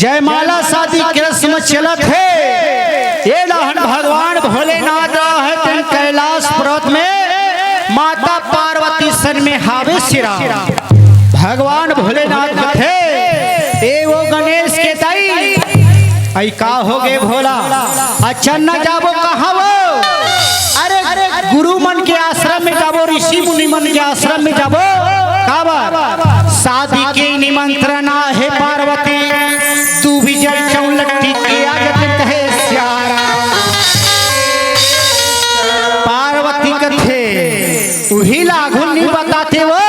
जयमाला शादी के रस्म चलत है ये लहन भगवान भोलेनाथ रहते कैलाश पर्वत में माता पार्वती सन में हावे सिरा भगवान भोलेनाथ थे ए वो गणेश के दाई आई का हो गए भोला अच्छा न जाबो कहाँ वो अरे गुरु मन के आश्रम में जाबो ऋषि मुनि मन के आश्रम में जाबो काबा शादी के निमंत्रण है पार्वती तू भी जल चौलट्टी के आगत कहे श्याराम पार्वती कथे वही लागू नहीं बताते वो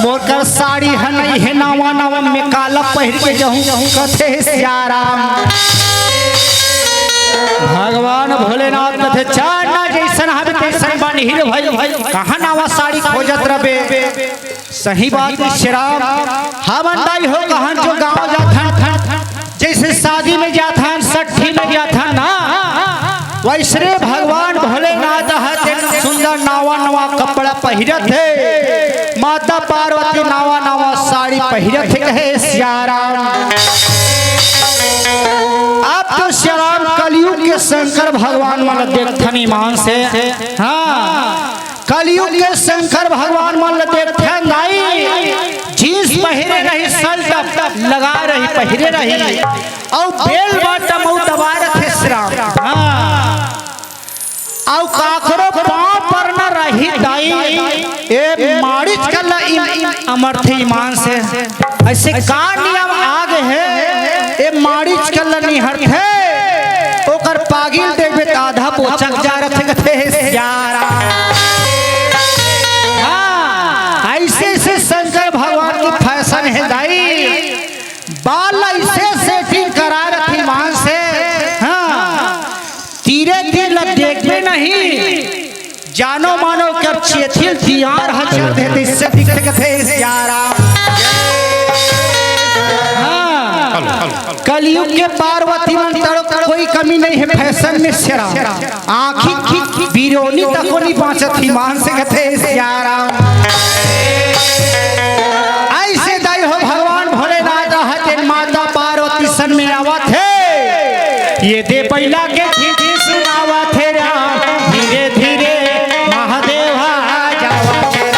मोरकर साड़ी है नहीं है नावा नावा में काला पहन के जाऊं कथे श्याराम भगवान भोलेनाथ कथे चाना जैसन हबे तैसन बनी हिल भाई कहां नावा साड़ी खोजत रबे सही बात श्याराम हवन दाई हो कहां जो गांव जाथन जैसे शादी में जाथन सठी में जाथन ना वैसे भगवान भोलेनाथ हते सुंदर नावा नवा कपड़ा पहिरत है माता पार्वती नावा नवा साड़ी पहिरत है कहे श्याराम आप तो श्याराम कलयुग के शंकर भगवान मन देखथन ईमान से हाँ कलयुग के शंकर भगवान मन देखथन नाई जींस पहिरे रही शर्ट लगा रही पहिरे रही और बेल बटम दबा रखे श्याम और काकरो पांव पर न रही दाई ए मारिच कल अमर थे ईमान से ऐसे का नियम आग है ए मारिच कल निहर थे ओकर पागिल देवे आधा पोचक जा रथे कथे श्याराम ऐसे से शंकर भगवान की फैशन है दाई बाल ऐसे सेटिंग करा रखी मान से हाँ तीरे तीर देखते नहीं जानो मानो कब चेथिल दियार हचर देते इससे दिखते कथे श्याराम कलयुग के पार्वती मन कोई कमी नहीं है फैशन में श्याराम आँखी की बिरोनी तक को नहीं पहुंचत थी मान से कथे श्याराम ऐसे दाई हो भगवान भोलेनाथ हते माता पार्वती सन में आवत है ये दे पहिला के सुनावत है धीरे धीरे महादेव जावत है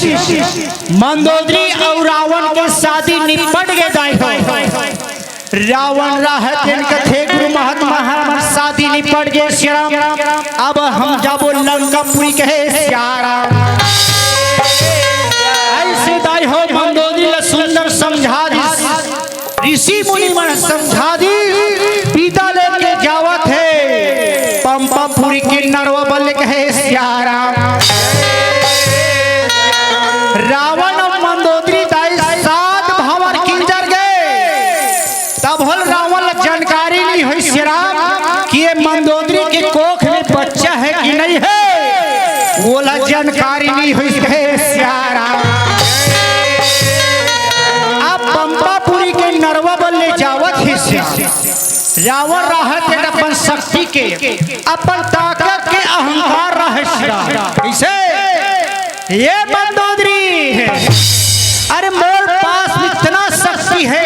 मंदोदरी और रावण के शादी निपट गए दाई रावण रहते कथे गुरु महात्मा हमार शादी निपट गए श्याम। अब हम जाबो लंकापुरी कहे श्यारा ऐसे दाई हो मंदोदरी ला सुंदर समझा दी ऋषि मुनि मन समझा दी पिता लेके जावत है पंपापुरी के नरवा बल कहे श्यारा। रावण और मंदोदरी दाई सात भावर किंजर गए तब हल रावण जानकारी नहीं हुई श्याम कि ये मंदोदरी के कोख में बच्चा है कि नहीं है बोला जानकारी नहीं हुई है श्यारा। अब पंपापुरी के नरवा बल ले जावत है रावण रहते अपन शक्ति के अपन ताकत के अहंकार रहे इसे ये मंदोदरी है अरे मोर पास इतना शक्ति है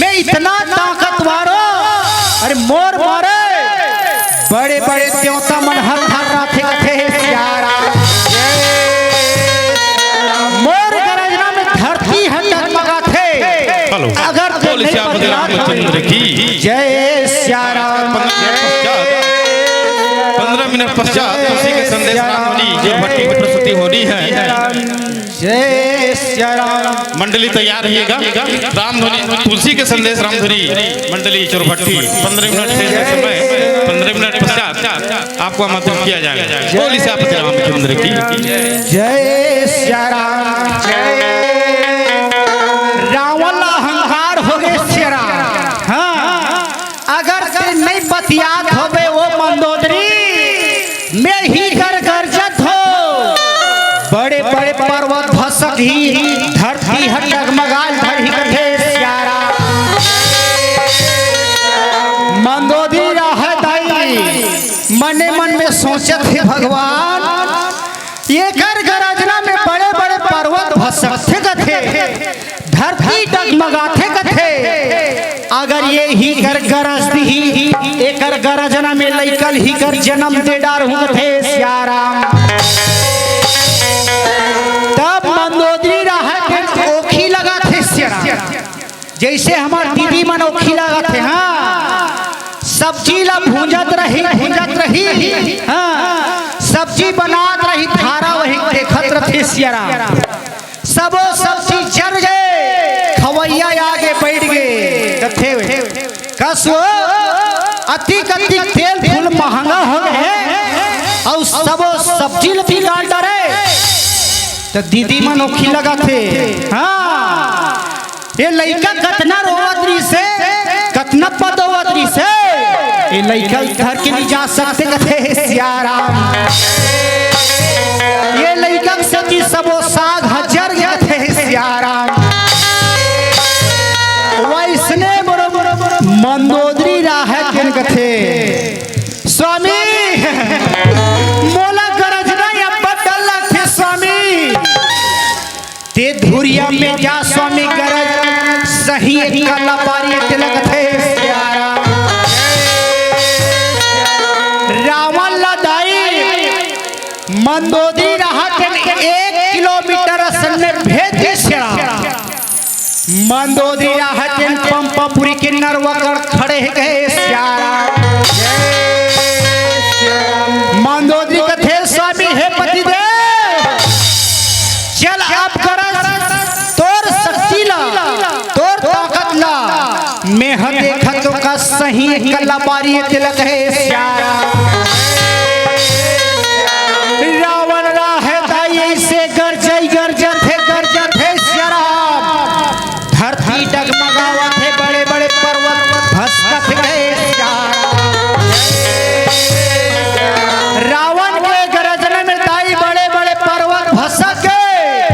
मैं इतना ताकतवर अरे मोर मारे बड़े बड़े देवता मन हर हर राथे कथे श्यारा। मोर गरजना में धरती है डगमगा थे अगर रामचंद्र की जय श्यारा। 15 मिनट पश्चात तुलसी के संदेश रामधुनी जो भट्टी में प्रस्तुति हो रही है। जय श्यारा मंडली तैयार रहिएगा। रामधुनी तुलसी के संदेश रामधुनी मंडली चोरभट्टी 15 मिनट से समय 15 मिनट पश्चात आपको आमंत्रित किया जाएगा। बोलिए श्यापति रामचंद्र की जय श्यारा। रावण अहंकार हो गए श्यारा। हाँ अगर ते नहीं बतियात होबे वो मंदोदरी में ही गरगरजत हो बड़े बड़े पर्वत भसक ही धरती हट डगमगाल धरही कथे श्यारा। मंदोदरी रह दाई मने मन में सोचत है भगवान ये गरगरजना में बड़े बड़े पर्वत भसक थे धरती डगमगाथे कथे अगर ये ही गरगरज ही एक गरजना में लइकल ही कर जन्म दे डार हूं कथे श्यारा। तब मंदोदरी रहते ओखी लगा थे श्यारा जैसे हमार दीदी मन ओखी लगा थे। हाँ सब्जी ला भूंजत रही हाँ सब्जी बनात रही थारा वही देखत रहे श्यारा। सबो सब्जी जर गए खवैया आगे बैठ गए कथे कसो अति कति तेल फूल महंगा हो गए और सबो सब्जी लपी डाल डरे तो दीदी मनोखी लगा थे। हाँ ये लइका कतना रोवतरी से कतना पदोवतरी से ये लइका घर के नहीं जा सकते कथे श्यारा। ये लइका सब्जी सबो साग हजर गए थे श्यारा। वैसने मंदोदरी राहत कथे स्वामी मोला गरजना या बदल थे स्वामी ते धुरिया में जा स्वामी गरज सही कला पारी तिलक थे श्यारा। रावण लदाई मंदोदरी राहत 1 किलोमीटर असल में भेज दे श्यारा। मंदोदरी राहत पंपापुरी के नरवा कर खड़े गए श्यारा। मंदोदरी कथे स्वामी है पतिदेव चल आप गरज तोर शक्ति ला तोर ताकत ला मैं ह देखत तो का सही कला बारी तिलक है श्यारा। रावण राहत आई से गरजत है श्यारा। धरती डगमगावत है बड़े बड़े पर्वत भसकत गए श्यारा। रावण के गरजने में दाई बड़े बड़े पर्वत भसक गए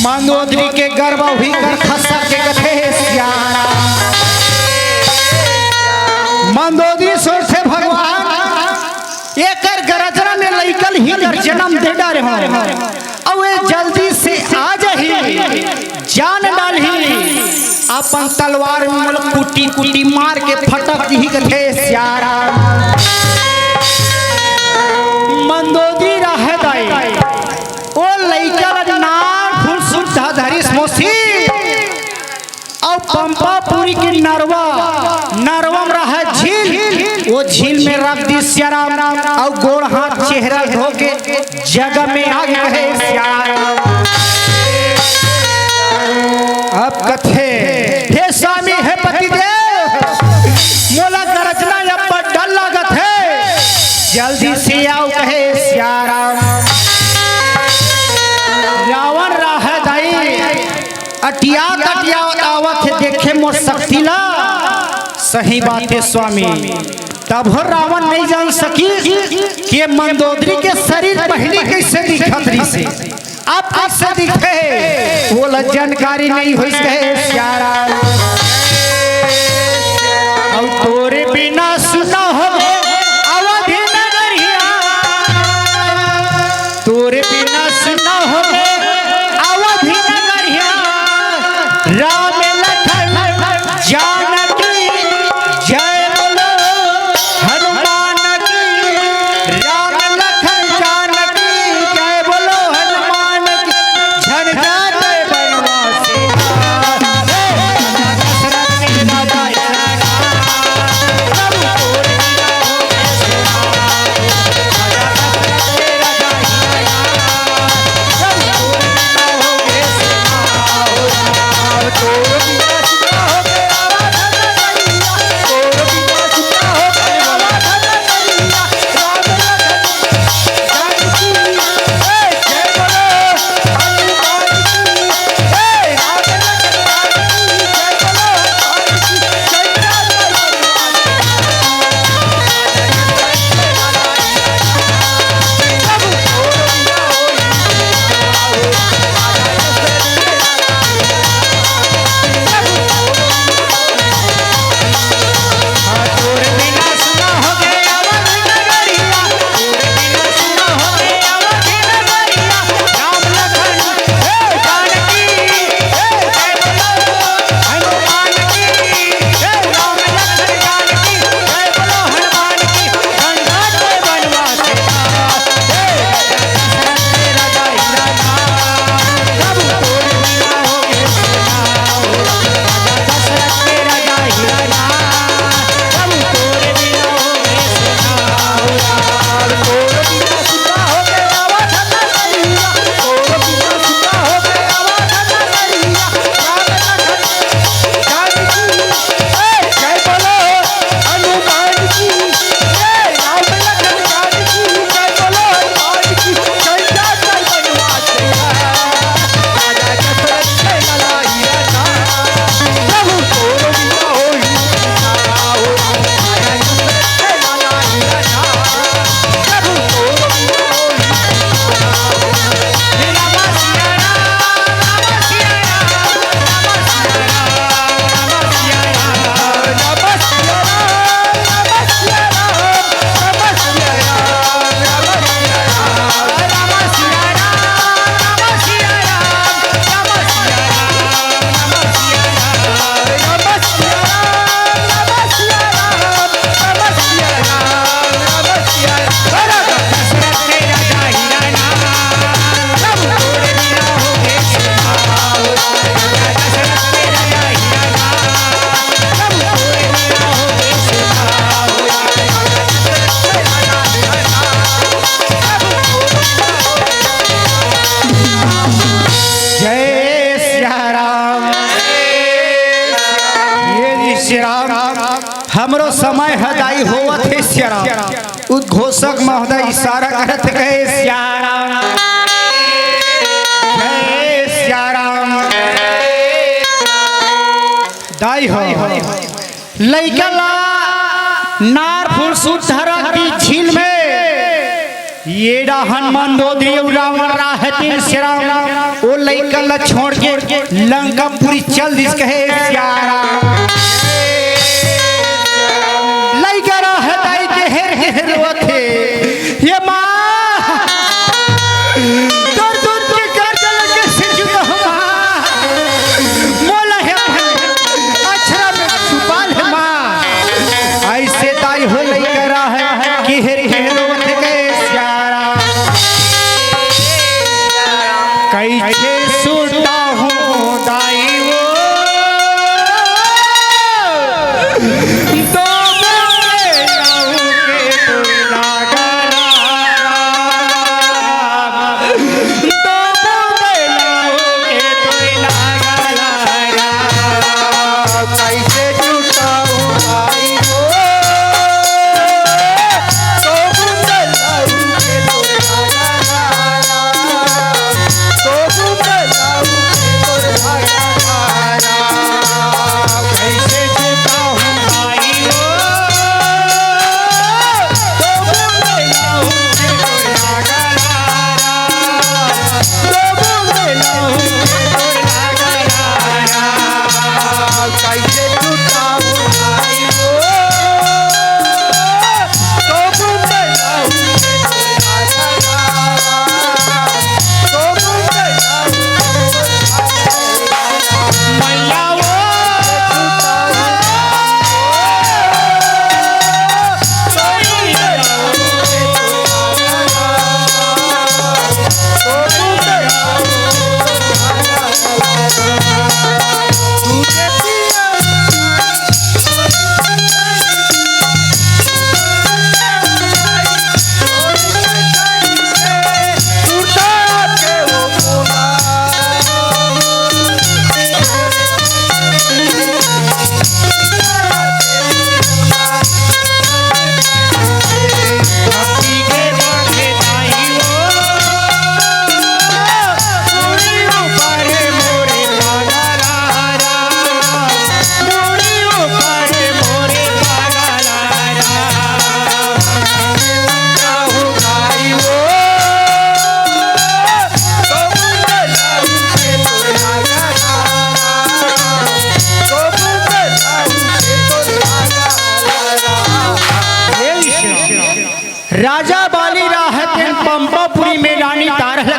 मंदोदरी के गर्भ हुई कर खसक के कथे श्यारा। मंदोदरी सोच से भगवान एक गरजना में लइकल ही कर जन्म दे डारे हो और ये जल्दी से आ जाही जान डालही अपन तलवार में कुटी कुटी मार के फटक दी कथे श्यारा। मंदोदरी रहत आई ओ लइका चंपापुरी की नरवा नरवम रहा झील, वो झील में रख दी श्याराम और गोड़ हाथ चेहरा धो के जगह में आ गए श्याराम। अब कथे हे स्वामी हे पतिदेव, मोला गरजना या पर डर लागत है, जल्दी से आओ कहे श्याराम। रावण राह दाई अटिया कटिया आवत है देखे मोर शक्तिला। सही बात है स्वामी, तब हो रावण नहीं जान सकी कि मंदोदरी के शरीर पहले कैसे दिखत रही से अब कैसे दिखे, वो जानकारी नहीं हुई है श्याराम। और तोरे बिना सुना हो अवधि नगरिया, तोरे बिना सुना हो अवधि नगरिया। राम लखन जानकी जय बोलो हनुमान की, राम लखन जानकी जय बोलो हनुमान की। झन जाते बनवासी दशरथ के राजा हमरो समय हदाई होवत है श्याराम। उद्घोषक महोदय इशारा करत गए श्याराम जय श्याराम। दाई हो लइका ला नार फूल सुधरा की झील में ये हनुमान दोदरी रावण राहती श्याराम। वो लइका ला छोड़ के लंका पूरी चल दिस कहे श्याराम। ये माँ दूर दूर के कर के सिंचु मोला है अक्षरा में छुपा है माँ। ऐसे दाई हो नहीं करा है कि रोवत गए श्याराम। कैसे सुनता हूँ दाई वो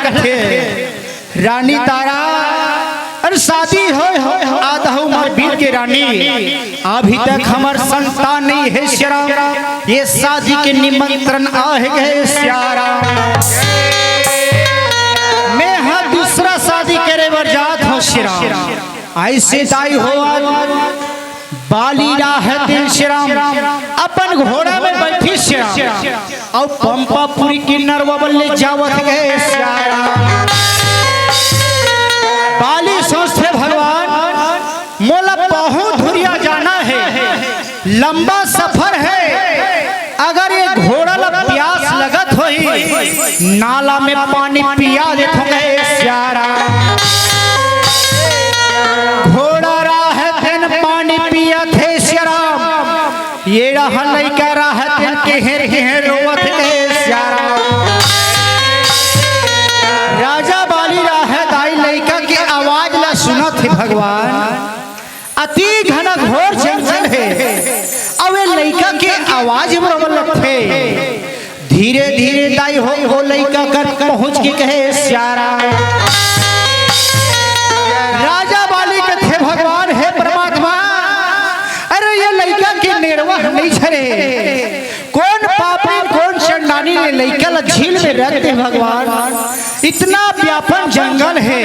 कथे रानी तारा अरे शादी हो आधा उम्र बीत के रानी अभी तक हमार संतान नहीं है श्याम ये शादी के निमंत्रण आए गए श्यारा मैं हाँ दूसरा शादी करे बर जात हो श्याम ऐसे दाई हो बाली राह दिन श्याम अपन घोड़ा में बैठी श्याम और पंपापुरी की नरवा बल्ले जावत गए श्याम बाली सोचते भगवान मोला बहुत धुरिया जाना है लंबा सफर है अगर ये घोड़ा ला प्यास लगत होई नाला में पानी पिया देत गए श्यारा घोड़ा राह दिन पानी पिया थे श्याम ये रहा लइका राह दिन के रोवत गए श्यारा राजा बाली राह दाई लइका के आवाज ला सुनत है भगवान अति घना घोर जंगल है अब लइका के आवाज बरबल थे धीरे धीरे दाई हो लइका कर पहुंच के कहे श्यारा राजा बाली के थे भगवान है परमात्मा अरे ये लइका के निर्वाह नहीं छरे कौन पापी कौन चंडानी ने लइका ला झील में रख दे भगवान इतना व्यापक जंगल है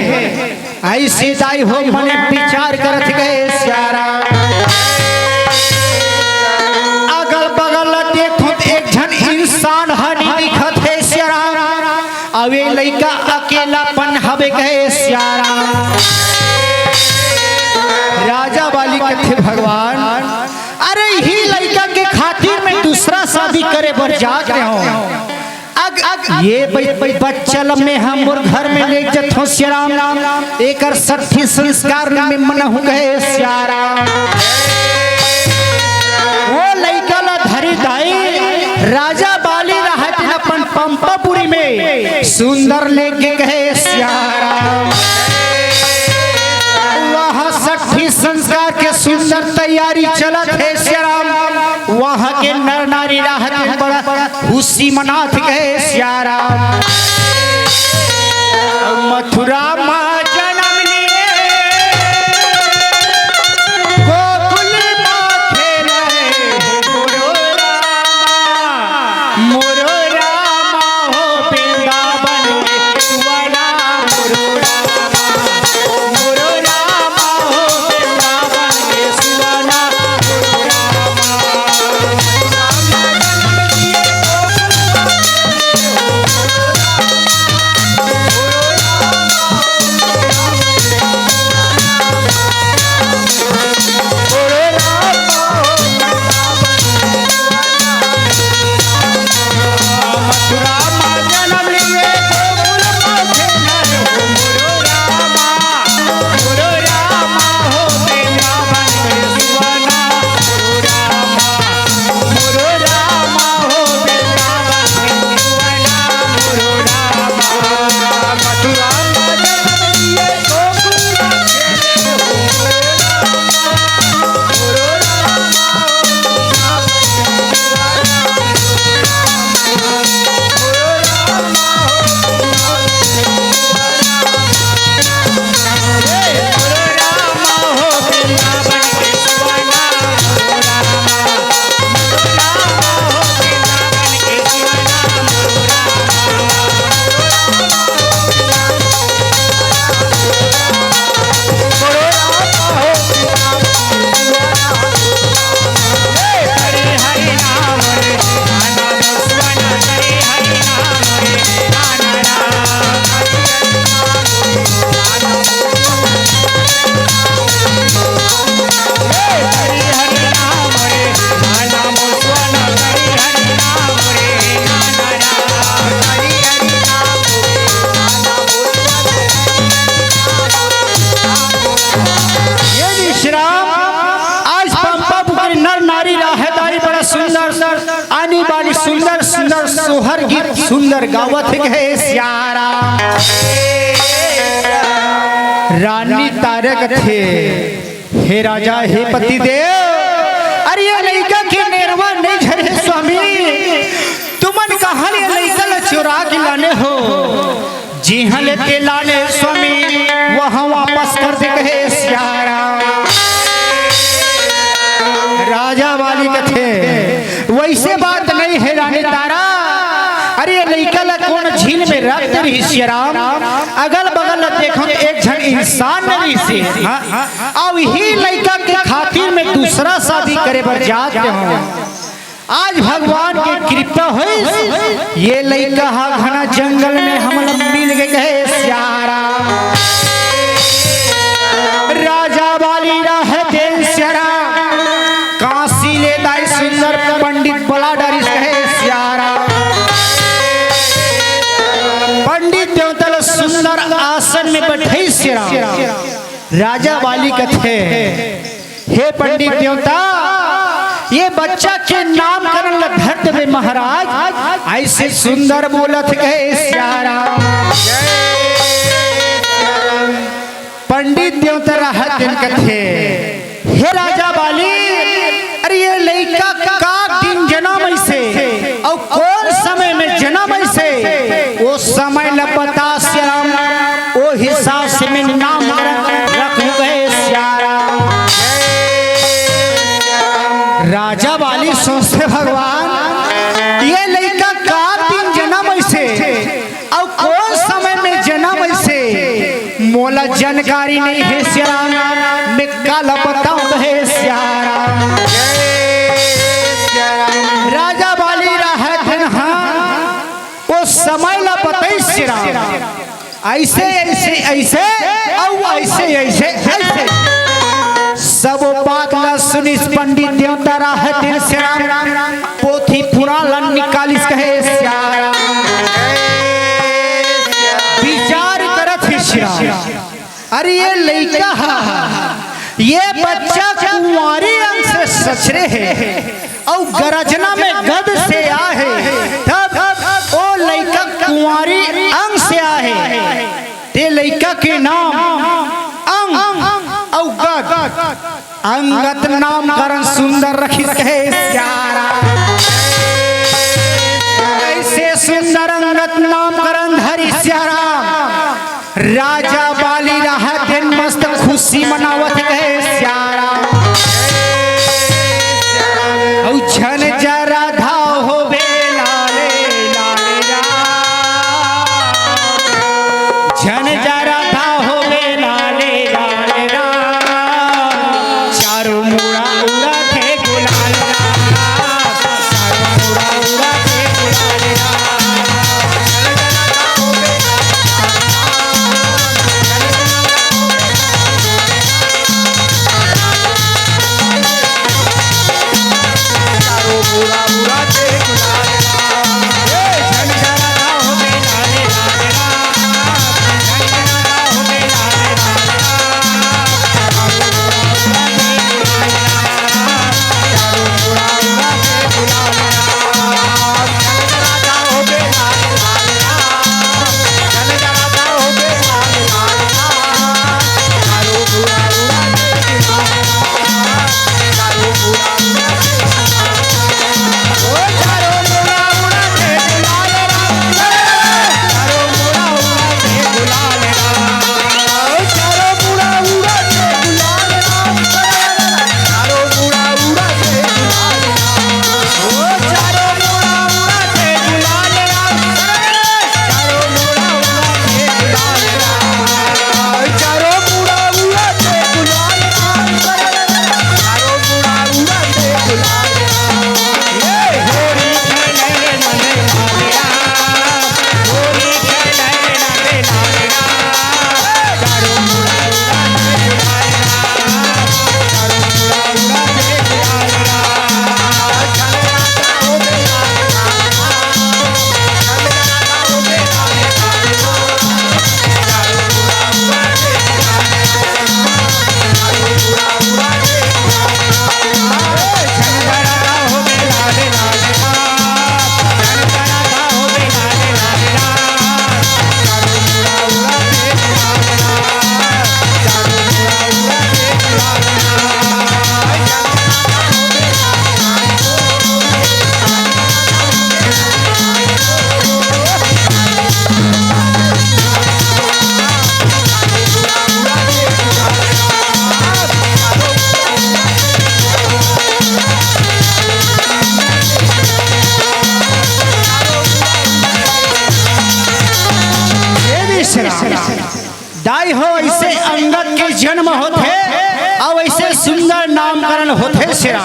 ऐसे दाई हो मने विचार करत गए श्यारा अगल बगल देखो एक जन इंसान हनी दिखत है श्यारा अवे लइका अकेलापन हवे गए श्यारा राजा बाली के भगवान अरे ही लइका के खातिर में दूसरा शादी करे बर जात रहो ये बच्चा में हम घर में ले जत हो श्याम एक सठी संस्कार में मन हो गए श्यारा वो लइका ला धरी दाई राजा बाली रहत अपन पंपापुरी में सुंदर लेके गए श्यारा वहाँ सठी संस्कार के सुंदर तैयारी चलत है श्याम वहाँ के नर नारी राहत बड़ा खुशी मनात गए श्यारा मथुरा माँ जन्म लिए गोकुल माँ खेले मोरो रामा हो वृंदावन में सुवना मोरो रामा हो वृंदावन में सुवना सोहर गीत सुंदर गावत है श्यारा रानी तारक थे हे राजा हे पति देव अरे ये लड़का के नेरवा नहीं झरे स्वामी तुमन कहा ये लड़का ला चुरा के लाने हो जी हाँ लेके लाने स्वामी वहां वापस कर दे कहे सियारा। राजा वाली कथे वैसे बात नहीं है रानी तारा। अरे ये लड़का ला कौन झील में रख दे रही सियाराम। अगल बगल देखो तो एक जन इंसान नहीं से अब ही लड़का के खातिर में दूसरा शादी करे पर जाते हो। आज भगवान की कृपा हुई ये लड़का हा घना जंगल में हम लोग मिल गए सियारा। राजा वाली रहते सियारा काशी ले दाई सुंदर पंडित बला डरिस कहे सियारा। पंडित देवतल सुंदर आसन में बैठे सियारा। राजा वाली कथे हे पंडित देवता ये बच्चा के नामकरण लधत में महाराज ऐसे सुंदर बोलत गए सियारा। पंडित देवता रहत कथे हे राजा वाली अरे ये लड़का का दिन जन्म ऐसे और कौन समय में जन्म ऐसे वो समय न बता श्याम वो हिसाब से मैं नामकरण रख गए सियारा। राजा वाली सोचते भगवान ये लड़का का दिन जन्म ऐसे और कौन समय में जन्म ऐसे मोला जानकारी नहीं है सियारा। मैं कल बताऊं है सियारा। राजा वाली रहत हाँ वो समय ला बताई सियारा। ऐसे ऐसे ऐसे और ऐसे ऐसे ऐसे सब बात ला सुनिस पंडित देवता रहत सियारा। पोथी पुराण निकालिस कहे सियारा। विचार करत है सियारा अरे ये लड़का ये बच्चा कुंवारी अंग से सचरे है और गरजना में गद से आहे तब ओ लड़का कुंवारी अंग से आहे ते लड़का के नाम अंग और गद अंगत नामकरण सुंदर रखी कहे सियारा। ऐसे सुंदर अंगत नामकरण धरी सियारा। राजा वाली रहत मस्त खुशी मनावत कहे सियारा। और छन जरा धाव हो लाले लाले रा छन जरा धाव हो लाले लाले रा चारों मुड़ा उड़ा थे गुलाल चारों मुड़ा उड़ा थे गुलाल दाई हो ऐसे अंगद के जन्म होते और ऐसे सुंदर नामकरण होते सिरा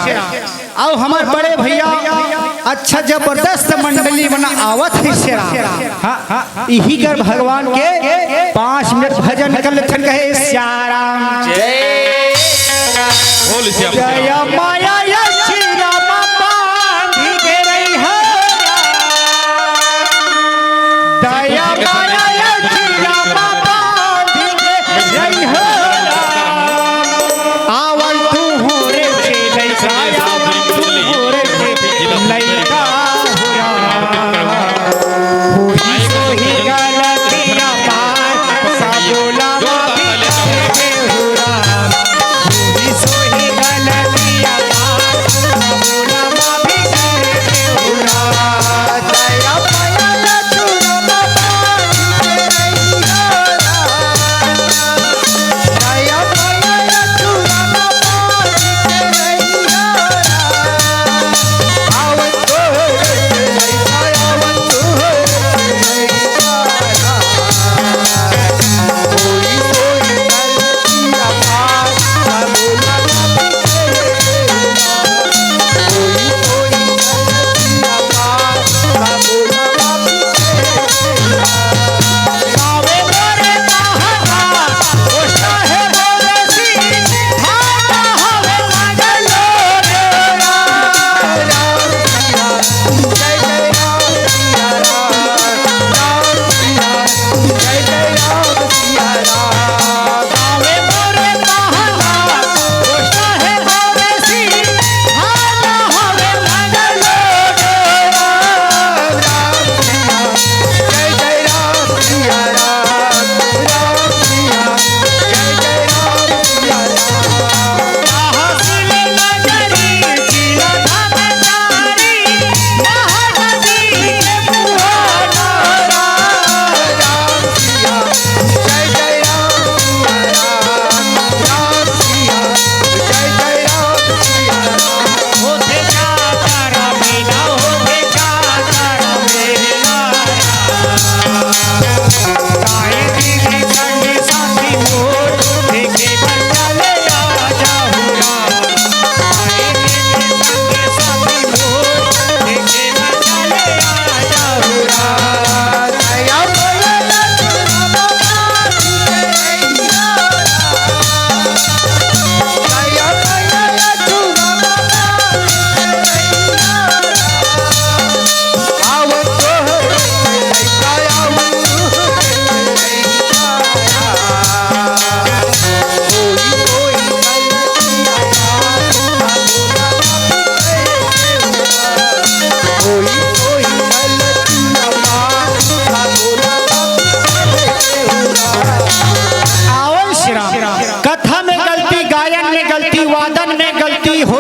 और हमारे बड़े भैया अच्छा जबरदस्त मंडली बना आवत है सिरा यही कर भगवान के 5 मिनट भजन कर लेते कहे श्याराम बोल इसे आप जय माया श्री राम बांधी के रही है दया माया श्री राम बांधी के रही है आवल तू हो रे चेलै साया तू हो रे लैका हुई सोही गलतिया पार सबोला माफी हुरा हुई सोही गलतिया पार सबोला माफी हुरा दया माया तू राम बांधी के रही है दया माया तू राम बांधी के रही है आवत तो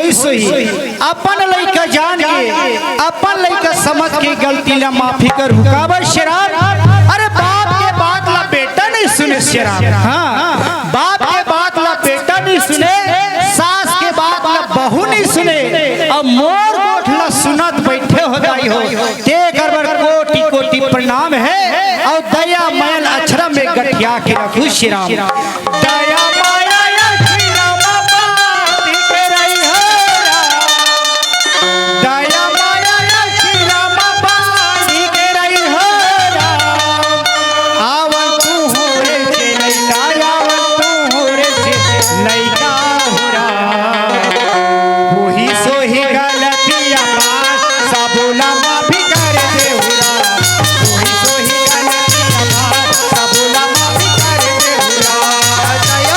अपन लइका जान के अपन लइका समझ के गलती ला माफी कर हुकाबर शराब अरे बाप के बात ला बेटा नहीं सुने शराब हाँ बाप के बात ला बेटा नहीं सुने सास के बात ला बहू नहीं सुने अब मोर गोठ ला सुनत बैठे हो गई हो ते करबर कोटि कोटि प्रणाम है और दया मैल अक्षर में गठिया के रखू शराब दया दया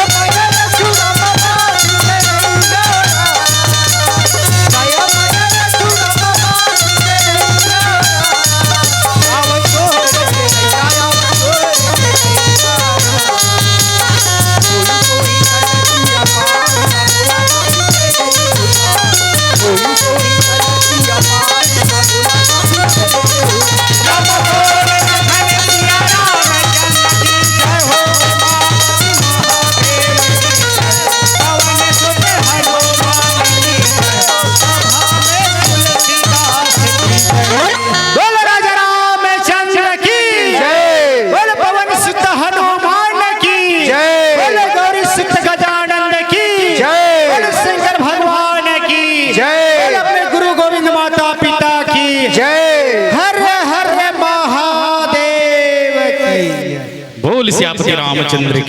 सियापति रामचंद्र की।